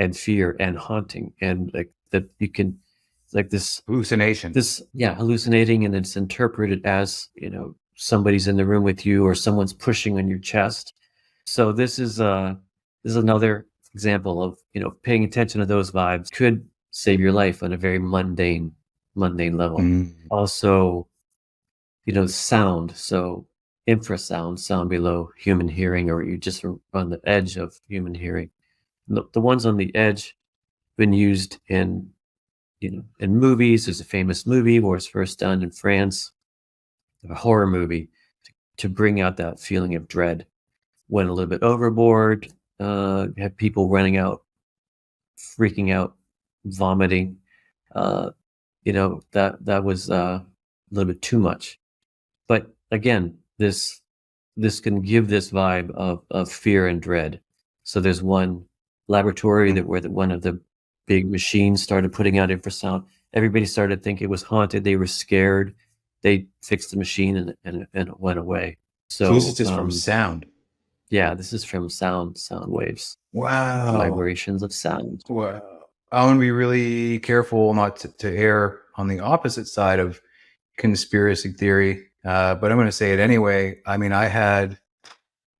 and fear and haunting, and like that you can, like this hallucination. Hallucinating, and it's interpreted as somebody's in the room with you or someone's pushing on your chest. So this is another example of paying attention to those vibes could save your life on a very mundane level. Also, sound. So infrasound, sound below human hearing, or you just on the edge of human hearing. The ones on the edge been used in movies. There's a famous movie where it's first done in France, a horror movie, to bring out that feeling of dread. Went a little bit overboard, had people running out, freaking out, vomiting. That was a little bit too much. But again, this can give this vibe of fear and dread. So there's one laboratory where one of the big machines started putting out infrasound. Everybody started thinking it was haunted. They were scared. They fixed the machine and it went away. So this is just from sound. Yeah, this is from sound waves. Wow. Vibrations of sound. Wow. I want to be really careful not to err on the opposite side of conspiracy theory, but I'm going to say it anyway. I mean, I had,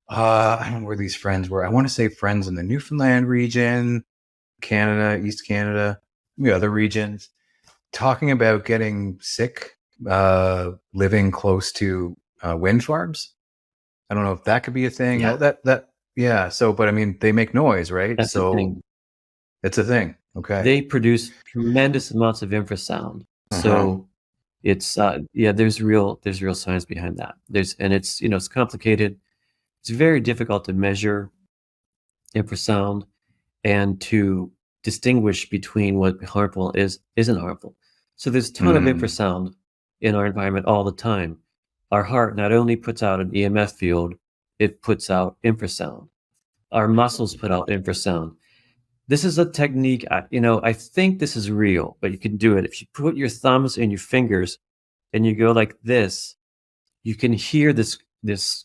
I don't know where these friends were. I want to say friends in the Newfoundland region, Canada, East Canada, the other regions, talking about getting sick, living close to wind farms. I don't know if that could be a thing. Yeah. So, but I mean, they make noise, right? That's the thing. It's a thing. Okay. They produce tremendous amounts of infrasound. Uh-huh. So it's there's real science behind that. It's it's complicated. It's very difficult to measure infrasound and to distinguish between what harmful isn't harmful. So there's a ton of infrasound in our environment all the time. Our heart not only puts out an EMF field, it puts out infrasound. Our muscles put out infrasound. This is a technique, I think this is real, but you can do it. If you put your thumbs and your fingers and you go like this, you can hear this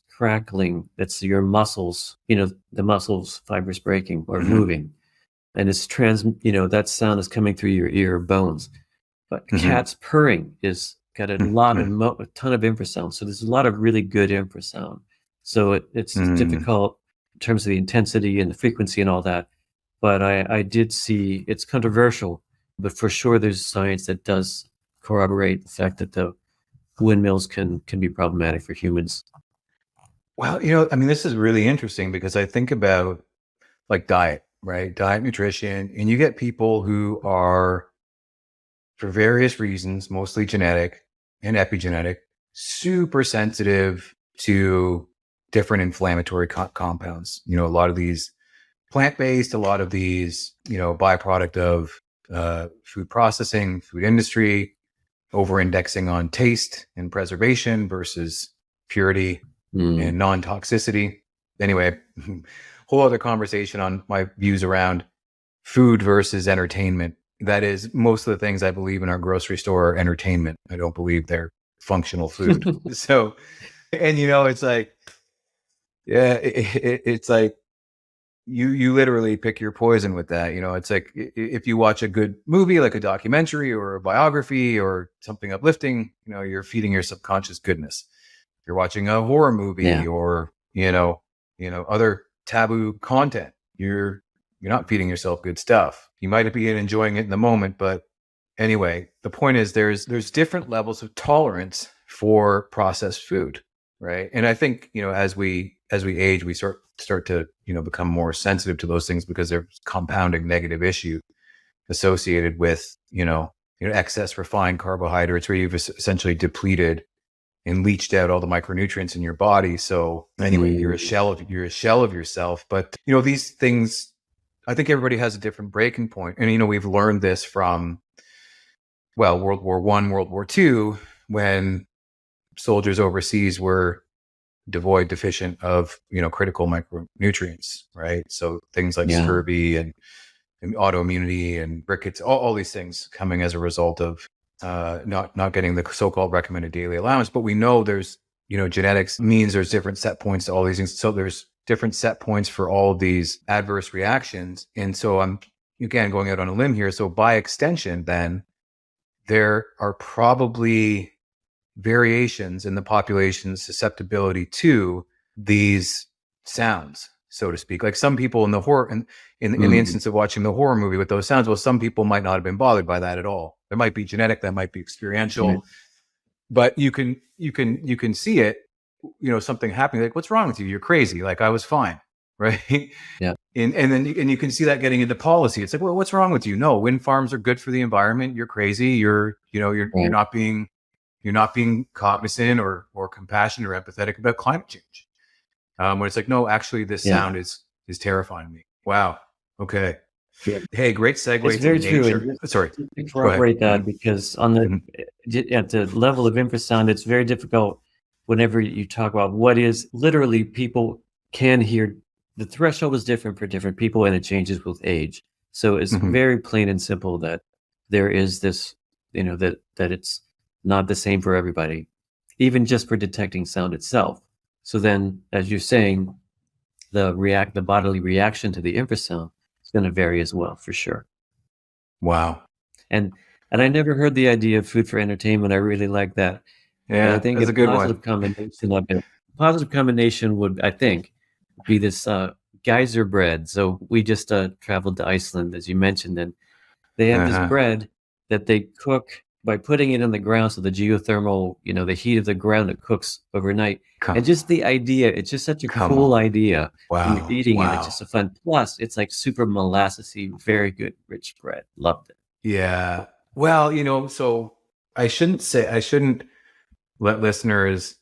crackling. That's your muscles, the muscles fibers breaking or moving. And it's that sound is coming through your ear bones. But cat's purring is got a ton of infrasound. So there's a lot of really good infrasound. So it's difficult in terms of the intensity and the frequency and all that. But I did see, it's controversial, but for sure there's science that does corroborate the fact that the windmills can be problematic for humans. Well, this is really interesting because I think about like diet, right? Diet, nutrition, and you get people who are, for various reasons, mostly genetic and epigenetic, super sensitive to different inflammatory compounds. A lot of these plant-based, a lot of these, byproduct of food processing, food industry, over-indexing on taste and preservation versus purity and non-toxicity. Anyway, whole other conversation on my views around food versus entertainment. That is, most of the things I believe in our grocery store are entertainment. I don't believe they're functional food. So, and it's like, yeah, it's like, you literally pick your poison with that. It's like if you watch a good movie, like a documentary or a biography or something uplifting, you're feeding your subconscious goodness. If you're watching a horror movie or, other taboo content, you're not feeding yourself good stuff. You might be enjoying it in the moment, but anyway, the point is there's different levels of tolerance for processed food, right? And I think, as we age, we start to, become more sensitive to those things because there's compounding negative issue associated with, excess refined carbohydrates where you've essentially depleted and leached out all the micronutrients in your body. So anyway, you're a shell of yourself. But, these things, I think everybody has a different breaking point. And, we've learned this from, World War I, World War II, when soldiers overseas were deficient of, critical micronutrients, right? So things like scurvy and autoimmunity and rickets, all these things coming as a result of not getting the so-called recommended daily allowance. But we know there's, genetics means there's different set points to all these things. So there's different set points for all of these adverse reactions. And so I'm, again, going out on a limb here. So by extension, then there are probably variations in the population's susceptibility to these sounds, so to speak. Like some people in the horror, in the instance of watching the horror movie with those sounds, well, some people might not have been bothered by that at all. There might be genetic, that might be experiential, but you can see it, something happening. Like, what's wrong with you? You're crazy. Like, I was fine, right? Yeah. And then you can see that getting into policy. It's like, well, what's wrong with you? No, wind farms are good for the environment. You're crazy. You're not being cognizant or compassionate or empathetic about climate change. When it's like, no, actually, this sound is terrifying me. Wow. Okay. Yeah. Hey, great segue. It's very nature. true. Sorry. Corroborate that because at the level of infrasound, it's very difficult whenever you talk about what is literally people can hear. The threshold is different for different people and it changes with age. So it's very plain and simple that there is this, that it's not the same for everybody, even just for detecting sound itself. So then, as you're saying, the bodily reaction to the infrasound is going to vary as well, for sure. Wow. And I never heard the idea of food for entertainment. I really like that. Yeah, and I think that's a good positive one. Positive combination would, I think, be this geyser bread. So we just traveled to Iceland, as you mentioned, and they have this bread that they cook by putting it in the ground, so the geothermal, the heat of the ground, it cooks overnight. Come, And just the idea, it's just such a come cool on. idea. And you're Wow. eating it, it's Wow. just a fun. Plus, it's like super molassesy, very good, rich bread. Loved it. Yeah. Well, so I shouldn't let listeners,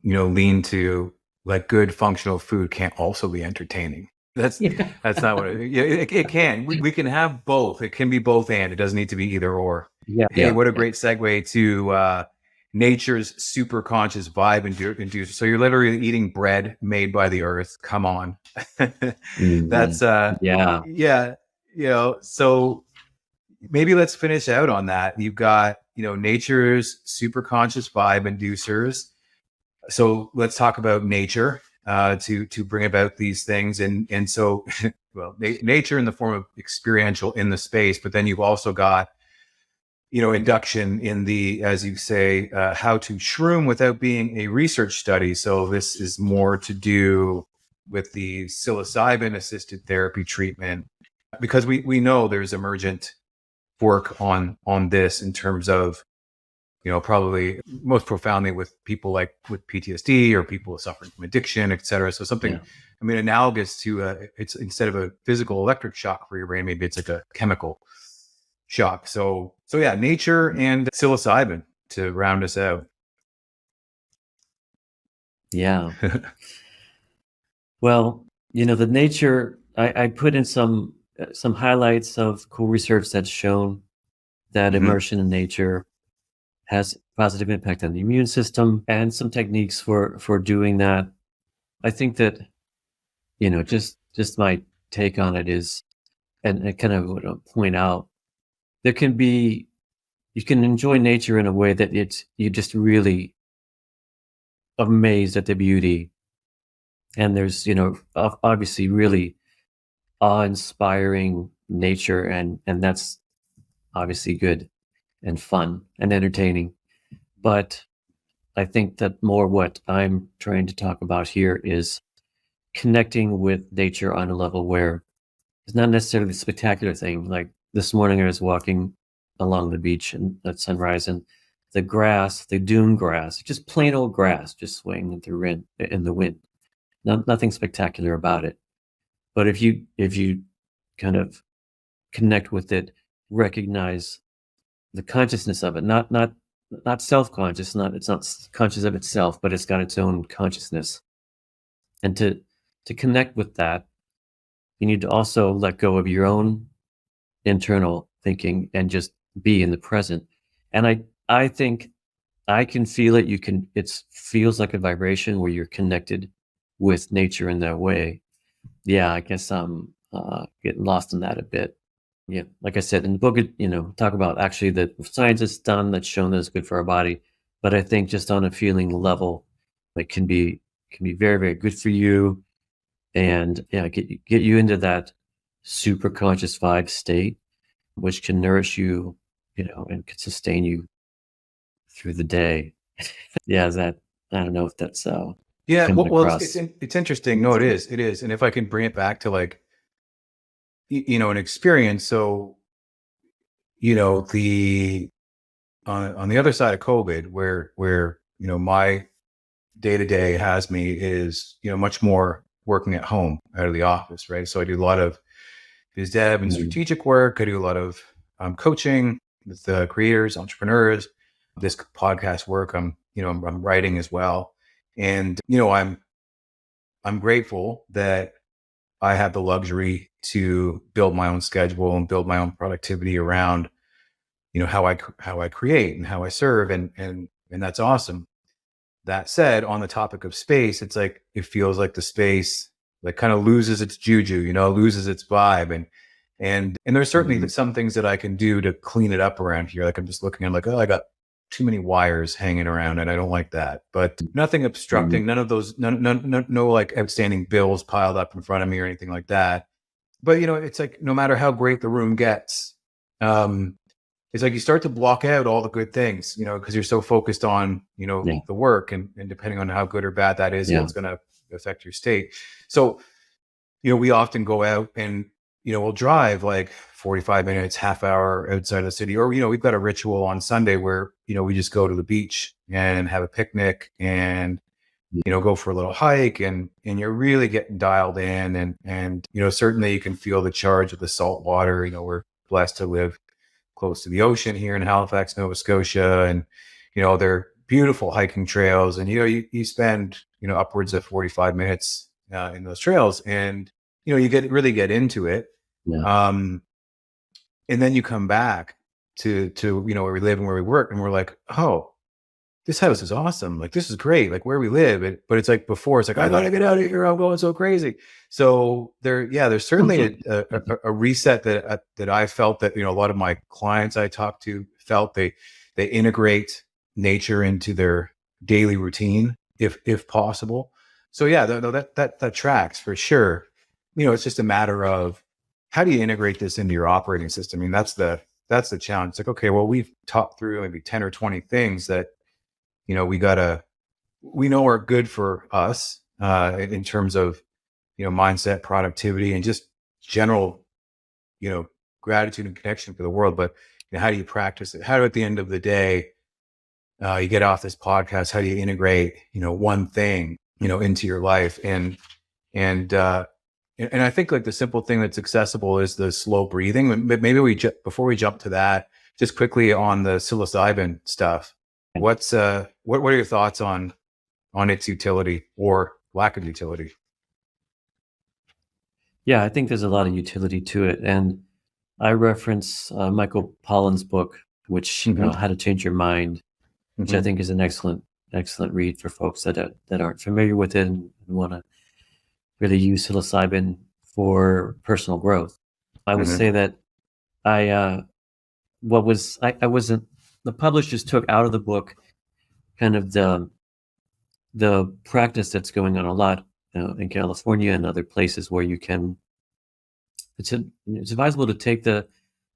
lean to like good functional food can't also be entertaining. That's Yeah. that's not what it can. We can have both. It can be both and it doesn't need to be either or. Yeah. Hey, what a Yeah. great segue to nature's superconscious vibe inducer. So you're literally eating bread made by the earth. Come on. Mhm. That's Yeah. yeah, so maybe let's finish out on that. You've got, nature's superconscious vibe inducers. So let's talk about nature to bring about these things. And so, well, nature in the form of experiential in the space, but then you've also got, induction in the, as you say, how to shroom without being a research study. So this is more to do with the psilocybin-assisted therapy treatment, because we know there's emergent work on this in terms of, probably most profoundly with people like with PTSD or people suffering from addiction, et cetera. So something, Yeah. analogous to it's instead of a physical electric shock for your brain, maybe it's like a chemical shock. So yeah, nature and psilocybin to round us out. Yeah. Well, the nature, I put in some highlights of cool research that's shown that Mhm. immersion in nature has positive impact on the immune system, and some techniques for doing that. I think that, just my take on it is, and I kind of want to point out, there can be, you can enjoy nature in a way that you're just really amazed at the beauty. And there's, obviously really awe-inspiring nature, and that's obviously good and fun and entertaining. But I think that more what I'm trying to talk about here is connecting with nature on a level where it's not necessarily a spectacular thing. Like this morning, I was walking along the beach and at sunrise, and the grass, the dune grass, just plain old grass, just swaying in the wind. Nothing spectacular about it. But if you kind of connect with it, recognize the consciousness of it, not self-conscious, it's not conscious of itself, but it's got its own consciousness. And to connect with that, you need to also let go of your own internal thinking and just be in the present. And I think I can feel it. It feels like a vibration where you're connected with nature in that way. Yeah, I guess I'm getting lost in that a bit. Yeah, like I said in the book, talk about actually that science is done that's shown that it's good for our body. But I think just on a feeling level, it can be very, very good for you, and yeah, get you into that super conscious vibe state, which can nourish you, and can sustain you through the day. Yeah, is that, I don't know if that's Yeah. coming Well, it's across. it's interesting. No, it is. And if I can bring it back to like, an experience. So, the on the other side of COVID, where my day to day has me is much more working at home out of the office, right? So I do a lot of biz dev and Mhm. strategic work. I do a lot of coaching with the creators, entrepreneurs. This podcast work, I'm writing as well, and I'm grateful that I have the luxury to build my own schedule and build my own productivity around how I create and how I serve, and that's awesome. That said, on the topic of space, it's like it feels like the space like kind of loses its juju, loses its vibe, and there's certainly Mhm. some things that I can do to clean it up around here. Like I'm just looking, I'm like, oh, I got too many wires hanging around, and I don't like that. But nothing Mhm. obstructing, none of those, no like outstanding bills piled up in front of me or anything like that. But it's like no matter how great the room gets, um, it's like you start to block out all the good things, because you're so focused on, Yeah, the work, and depending on how good or bad that is, yeah. it's going to affect your state. So, we often go out and we'll drive like 45 minutes, half hour outside of the city, or, we've got a ritual on Sunday where, we just go to the beach and have a picnic and, go for a little hike, and you're really getting dialed in, and, certainly you can feel the charge of the salt water. We're blessed to live close to the ocean here in Halifax, Nova Scotia. And, they're beautiful hiking trails. And, you spend, upwards of 45 minutes in those trails, and, you really get into it. Yeah. And then you come back to, where we live and where we work, and we're like, oh, this house is awesome. Like, this is great. Like, where we live. But it's like before, it's like, I gotta get out of here. I'm going so crazy. So there's certainly a reset that I felt that, a lot of my clients I talked to felt they integrate nature into their daily routine if possible. So yeah, that tracks for sure. It's just a matter of how do you integrate this into your operating system? I mean, that's the challenge. It's like, okay, well, we've talked through maybe 10 or 20 things that, we know are good for us in terms of, mindset, productivity, and just general, gratitude and connection for the world. But how do you practice it? How do, at the end of the day, you get off this podcast, how do you integrate, one thing, into your life? And I think like the simple thing that's accessible is the slow breathing. But maybe before we jump to that, just quickly on the psilocybin stuff. What are your thoughts on its utility or lack of utility? Yeah, I think there's a lot of utility to it. And I reference Michael Pollan's book, which How to Change Your Mind, which I think is an excellent read for folks that aren't familiar with it and want to really use psilocybin for personal growth. I would say that I wasn't, the publishers took out of the book kind of the practice that's going on a lot in California and other places where you can. It's advisable to take the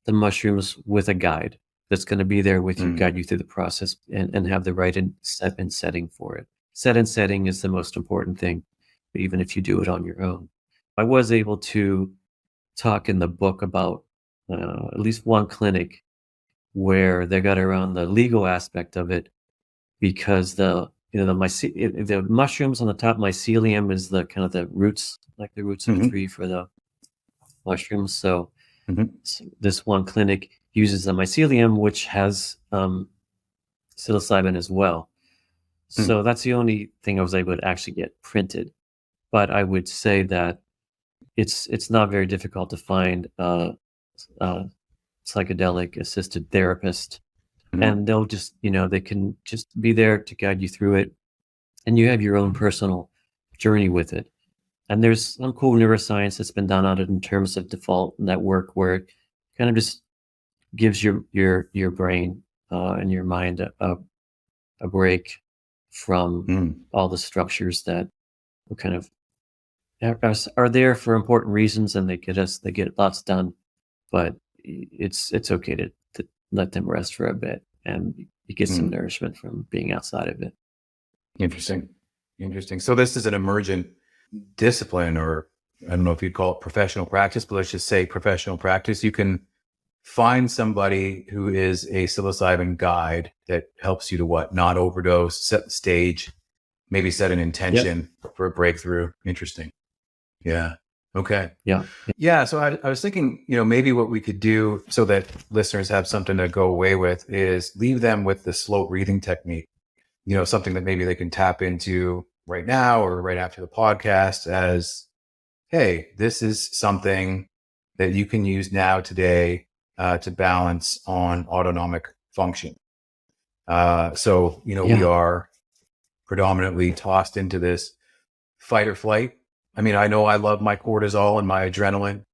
mushrooms with a guide that's going to be there with you, guide you through the process, and have the right set and setting for it. Set and setting is the most important thing, even if you do it on your own. I was able to talk in the book about at least one clinic where they got around the legal aspect of it, because the mushrooms on the top, mycelium is the kind of the roots, like the roots of a tree for the mushrooms. So this one clinic uses the mycelium, which has psilocybin as well. So that's the only thing I was able to actually get printed. But I would say that it's not very difficult to find a psychedelic assisted therapist, and they'll just, they can just be there to guide you through it, and you have your own personal journey with it. And there's some cool neuroscience that's been done on it in terms of default network, where it kind of just gives your brain and your mind a break from all the structures that kind of are there for important reasons, and they get lots done, but it's okay to let them rest for a bit, and you get some nourishment from being outside of it. Interesting. So this is an emergent discipline, or I don't know if you'd call it professional practice, but let's just say professional practice. You can find somebody who is a psilocybin guide that helps you to not overdose, set the stage, maybe set an intention for a breakthrough. Interesting. Yeah. Okay. Yeah. So I was thinking, maybe what we could do so that listeners have something to go away with is leave them with the slow breathing technique, something that maybe they can tap into right now or right after the podcast as, hey, this is something that you can use now today to balance on autonomic function. So, we are predominantly tossed into this fight or flight. I mean, I know I love my cortisol and my adrenaline.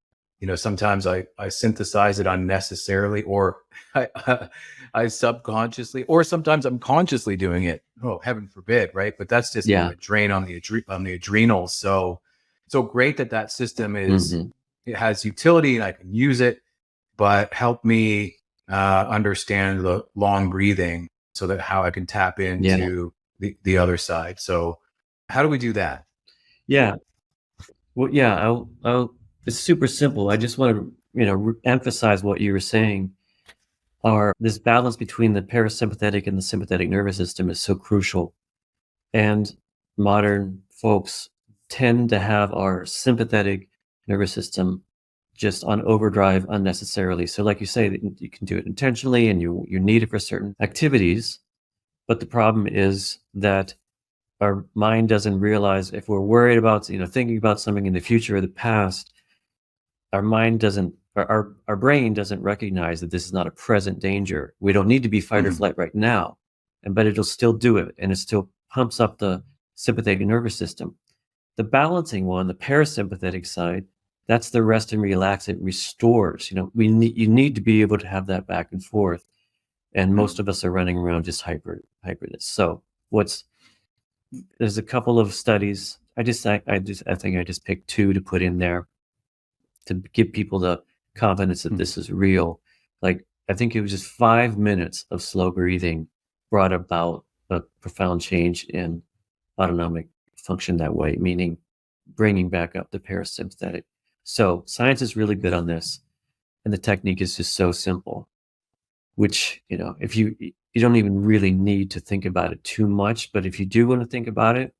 Sometimes I synthesize it unnecessarily, or I subconsciously, or sometimes I'm consciously doing it. Oh, heaven forbid, right? But that's just a drain on the adrenals. So great that system it has utility and I can use it, but help me understand the long breathing so that how I can tap into the other side. So how do we do that? Yeah. Well, yeah, I'll it's super simple. I just want to, emphasize what you were saying. This balance between the parasympathetic and the sympathetic nervous system is so crucial. And modern folks tend to have our sympathetic nervous system just on overdrive unnecessarily. So like you say, you can do it intentionally and you need it for certain activities. But the problem is that our mind doesn't realize, if we're worried about, thinking about something in the future or the past, our mind doesn't, our brain doesn't recognize that this is not a present danger. We don't need to be fight or flight right now, but it'll still do it, and it still pumps up the sympathetic nervous system. The balancing one, the parasympathetic side, that's the rest and relax. It restores. You need to be able to have that back and forth, and most of us are running around just hyperness. So there's a couple of studies. I think I just picked two to put in there to give people the confidence that this is real. Like, I think it was just 5 minutes of slow breathing brought about a profound change in autonomic function that way, meaning bringing back up the parasympathetic. So science is really good on this, and the technique is just so simple, which, if you don't even really need to think about it too much, but if you do want to think about it,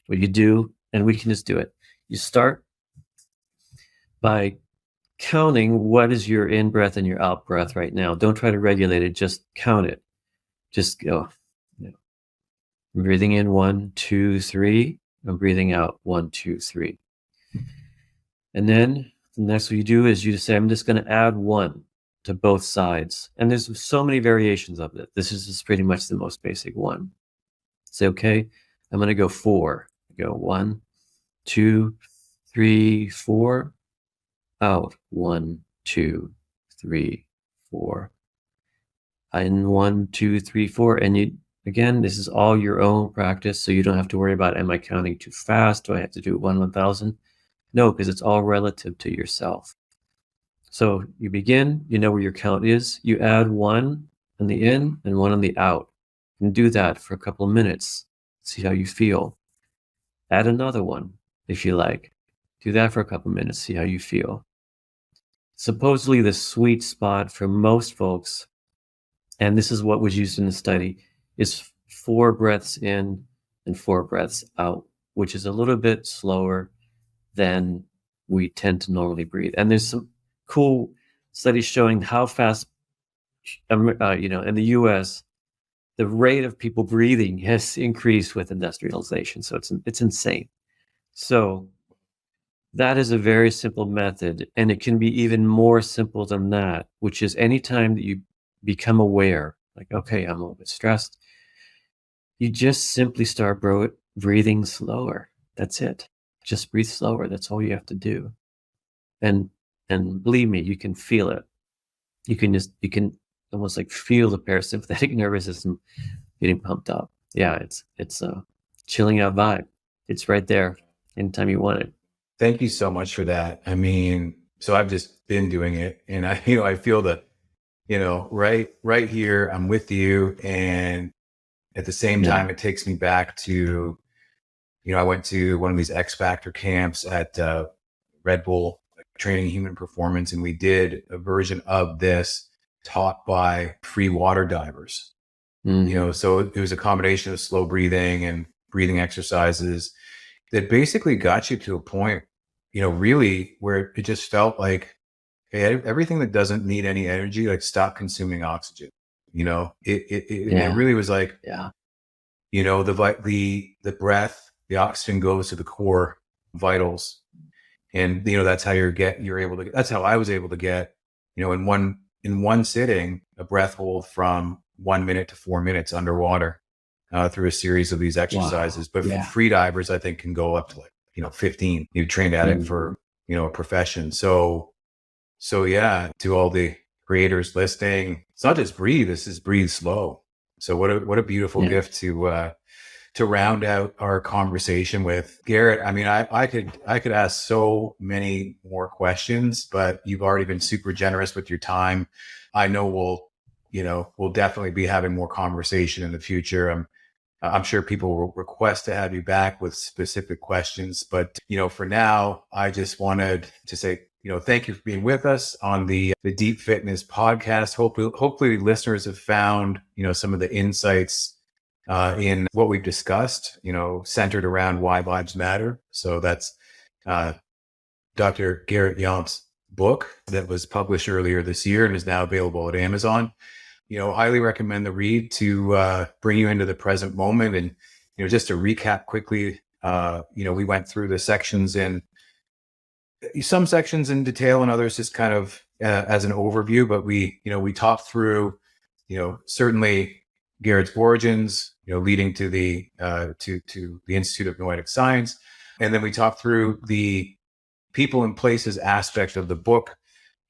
what you do, and we can just do it, you start by counting what is your in breath and your out breath right now. Don't try to regulate it, just count it. Just go. I'm breathing in 1, 2, 3. I'm breathing out 1, 2, 3. And then the next what you do is you just say, I'm just going to add 1 to both sides. And there's so many variations of it. This is just pretty much the most basic one. Say, okay, I'm going to go 4. Go 1, 2, 3, 4. Out 1, 2, 3, 4. In 1, 2, 3, 4. And again, this is all your own practice, so you don't have to worry about, am I counting too fast? Do I have to do 1,000? No, because it's all relative to yourself. So you begin, you know where your count is. You add 1 on the in and 1 on the out. And do that for a couple of minutes. See how you feel. Add another one if you like. Do that for a couple of minutes. See how you feel. Supposedly the sweet spot for most folks, and this is what was used in the study, is 4 breaths in and 4 breaths out, which is a little bit slower than we tend to normally breathe. And there's some cool studies showing how fast, in the US, the rate of people breathing has increased with industrialization. So it's insane. So that is a very simple method, and it can be even more simple than that, which is anytime that you become aware, like, okay, I'm a little bit stressed, you just simply start breathing slower. That's it. Just breathe slower. That's all you have to do. And believe me, you can feel it. You can almost like feel the parasympathetic nervous system getting pumped up. Yeah, it's a chilling out vibe. It's right there anytime you want it. Thank you so much for that. I mean, so I've just been doing it, and I feel that, right here, I'm with you. And at the same time, it takes me back to, I went to one of these X Factor camps at Red Bull, training human performance. And we did a version of this taught by free water divers. So it was a combination of slow breathing and breathing exercises that basically got you to a point, really where it just felt like, hey, everything that doesn't need any energy, like, stop consuming oxygen. It really was like, the breath, the oxygen goes to the core vitals. And, that's how that's how I was able to get, in one sitting, a breath hold from 1 minute to 4 minutes underwater. Through a series of these exercises. Wow. But free divers, I think, can go up to 15. You've trained at it for, a profession. So yeah, to all the creators listening, it's not just breathe, this is breathe slow. So what a beautiful gift to round out our conversation with. Garret, I mean, I could ask so many more questions, but you've already been super generous with your time. I know we'll definitely be having more conversation in the future. I'm sure people will request to have you back with specific questions, but for now, I just wanted to say thank you for being with us on the Deep Fitness podcast. Hopefully listeners have found, some of the insights in what we've discussed, centered around why vibes matter. So that's Dr. Garret Yount's book that was published earlier this year and is now available at Amazon. Highly recommend the read to bring you into the present moment. And, just to recap quickly, we went through the sections in some sections in detail and others just kind of as an overview, but we talked through, certainly Garrett's origins, leading to the to the Institute of Noetic Science. And then we talked through the people and places aspect of the book,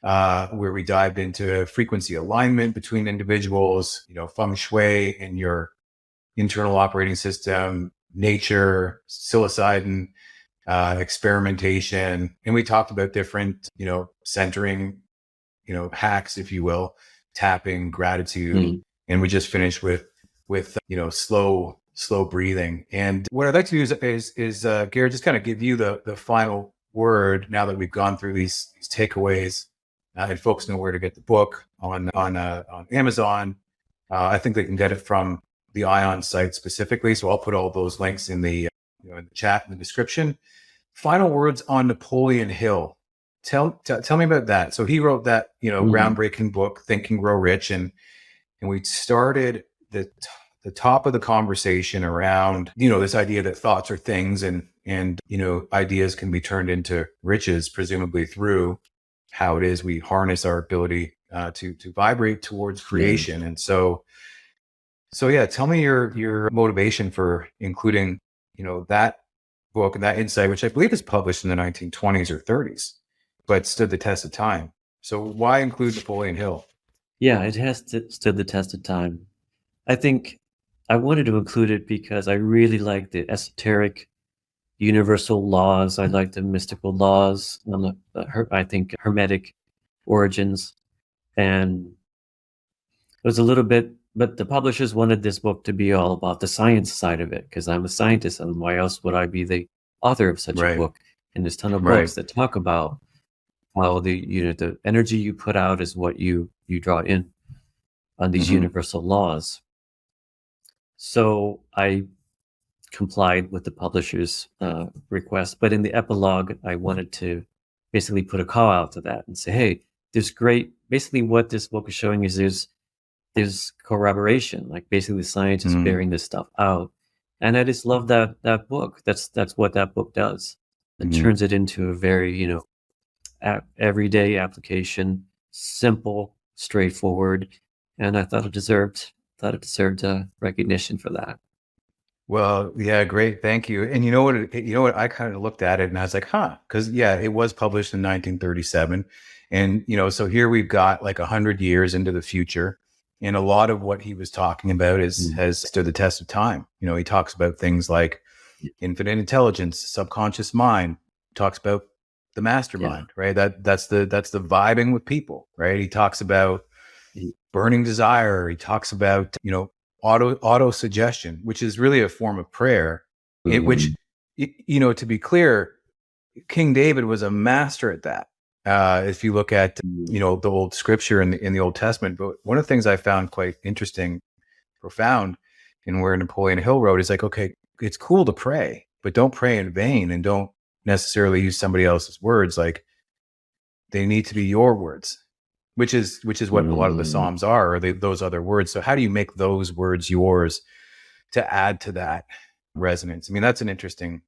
where we dived into frequency alignment between individuals, feng shui and your internal operating system, nature, psilocybin, experimentation. And we talked about different, centering, hacks, if you will, tapping, gratitude. And we just finished with slow breathing. And what I'd like to do is Garret, just kind of give you the final word now that we've gone through these takeaways, and folks know where to get the book on Amazon. I think they can get it from the ION site specifically. So I'll put all those links in the in the chat in the description. Final words on Napoleon Hill. Tell me about that. So he wrote that groundbreaking book, Think and Grow Rich, and we started the top of the conversation around this idea that thoughts are things, and ideas can be turned into riches, presumably through how it is we harness our ability to vibrate towards creation. And so yeah, tell me your motivation for including that book and that insight, which I believe is published in the 1920s or 30s, but stood the test of time. So why include Napoleon Hill? Yeah, it has stood the test of time. I think I wanted to include it because I really like the esoteric universal laws. I like the mystical laws, I think hermetic origins. And it was a little bit, but the publishers wanted this book to be all about the science side of it, because I'm a scientist, and why else would I be the author of such a book? And there's a ton of books that talk about how the energy you put out is what you draw in on these universal laws. So I complied with the publisher's request, but in the epilogue, I wanted to basically put a call out to that and say, hey, basically what this book is showing is there's corroboration, like basically the science is bearing this stuff out. And I just love that book. That's what that book does. It turns it into a very, everyday application, simple, straightforward. And I thought it deserved recognition for that. Well, yeah, great. Thank you. And you know what, I kind of looked at it and I was like, because it was published in 1937. And, so here we've got like 100 years into the future. And a lot of what he was talking about has stood the test of time. He talks about things like infinite intelligence, subconscious mind, talks about the mastermind, right? That's the vibing with people, right? He talks about burning desire. He talks about, auto suggestion, which is really a form of prayer, which, to be clear, King David was a master at that. If you look at, the old scripture in the Old Testament. But one of the things I found quite interesting, profound, in where Napoleon Hill wrote is like, okay, it's cool to pray, but don't pray in vain and don't necessarily use somebody else's words. Like, they need to be your words, which is what a lot of the Psalms are, or those other words. So how do you make those words yours to add to that resonance? I mean, that's an interesting,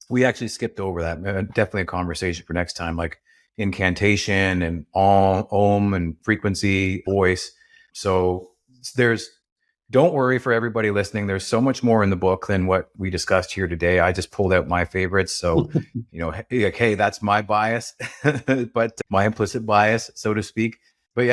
we actually skipped over that. Definitely a conversation for next time, like incantation and om and frequency, voice. So don't worry for everybody listening. There's so much more in the book than what we discussed here today. I just pulled out my favorites. So, hey, that's my bias, but my implicit bias, so to speak. But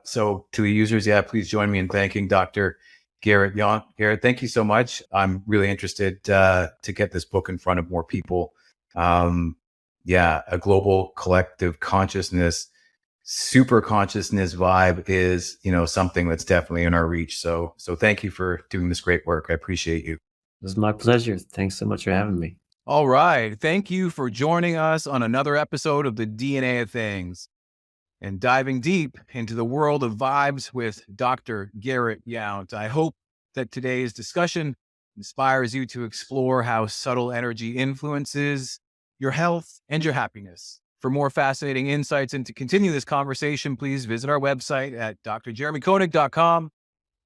so to the users, please join me in thanking Dr. Garret Yount. Garret, thank you so much. I'm really interested to get this book in front of more people. A global collective consciousness, super consciousness vibe is, something that's definitely in our reach. So thank you for doing this great work. I appreciate you. It was my pleasure. Thanks so much for having me. All right. Thank you for joining us on another episode of the DNA of Things and diving deep into the world of vibes with Dr. Garret Yount. I hope that today's discussion inspires you to explore how subtle energy influences your health and your happiness. For more fascinating insights and to continue this conversation, please visit our website at drjeremykoenig.com.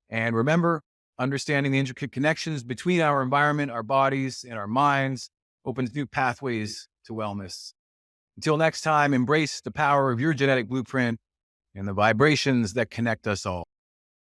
And remember, understanding the intricate connections between our environment, our bodies, and our minds opens new pathways to wellness. Until next time, embrace the power of your genetic blueprint and the vibrations that connect us all.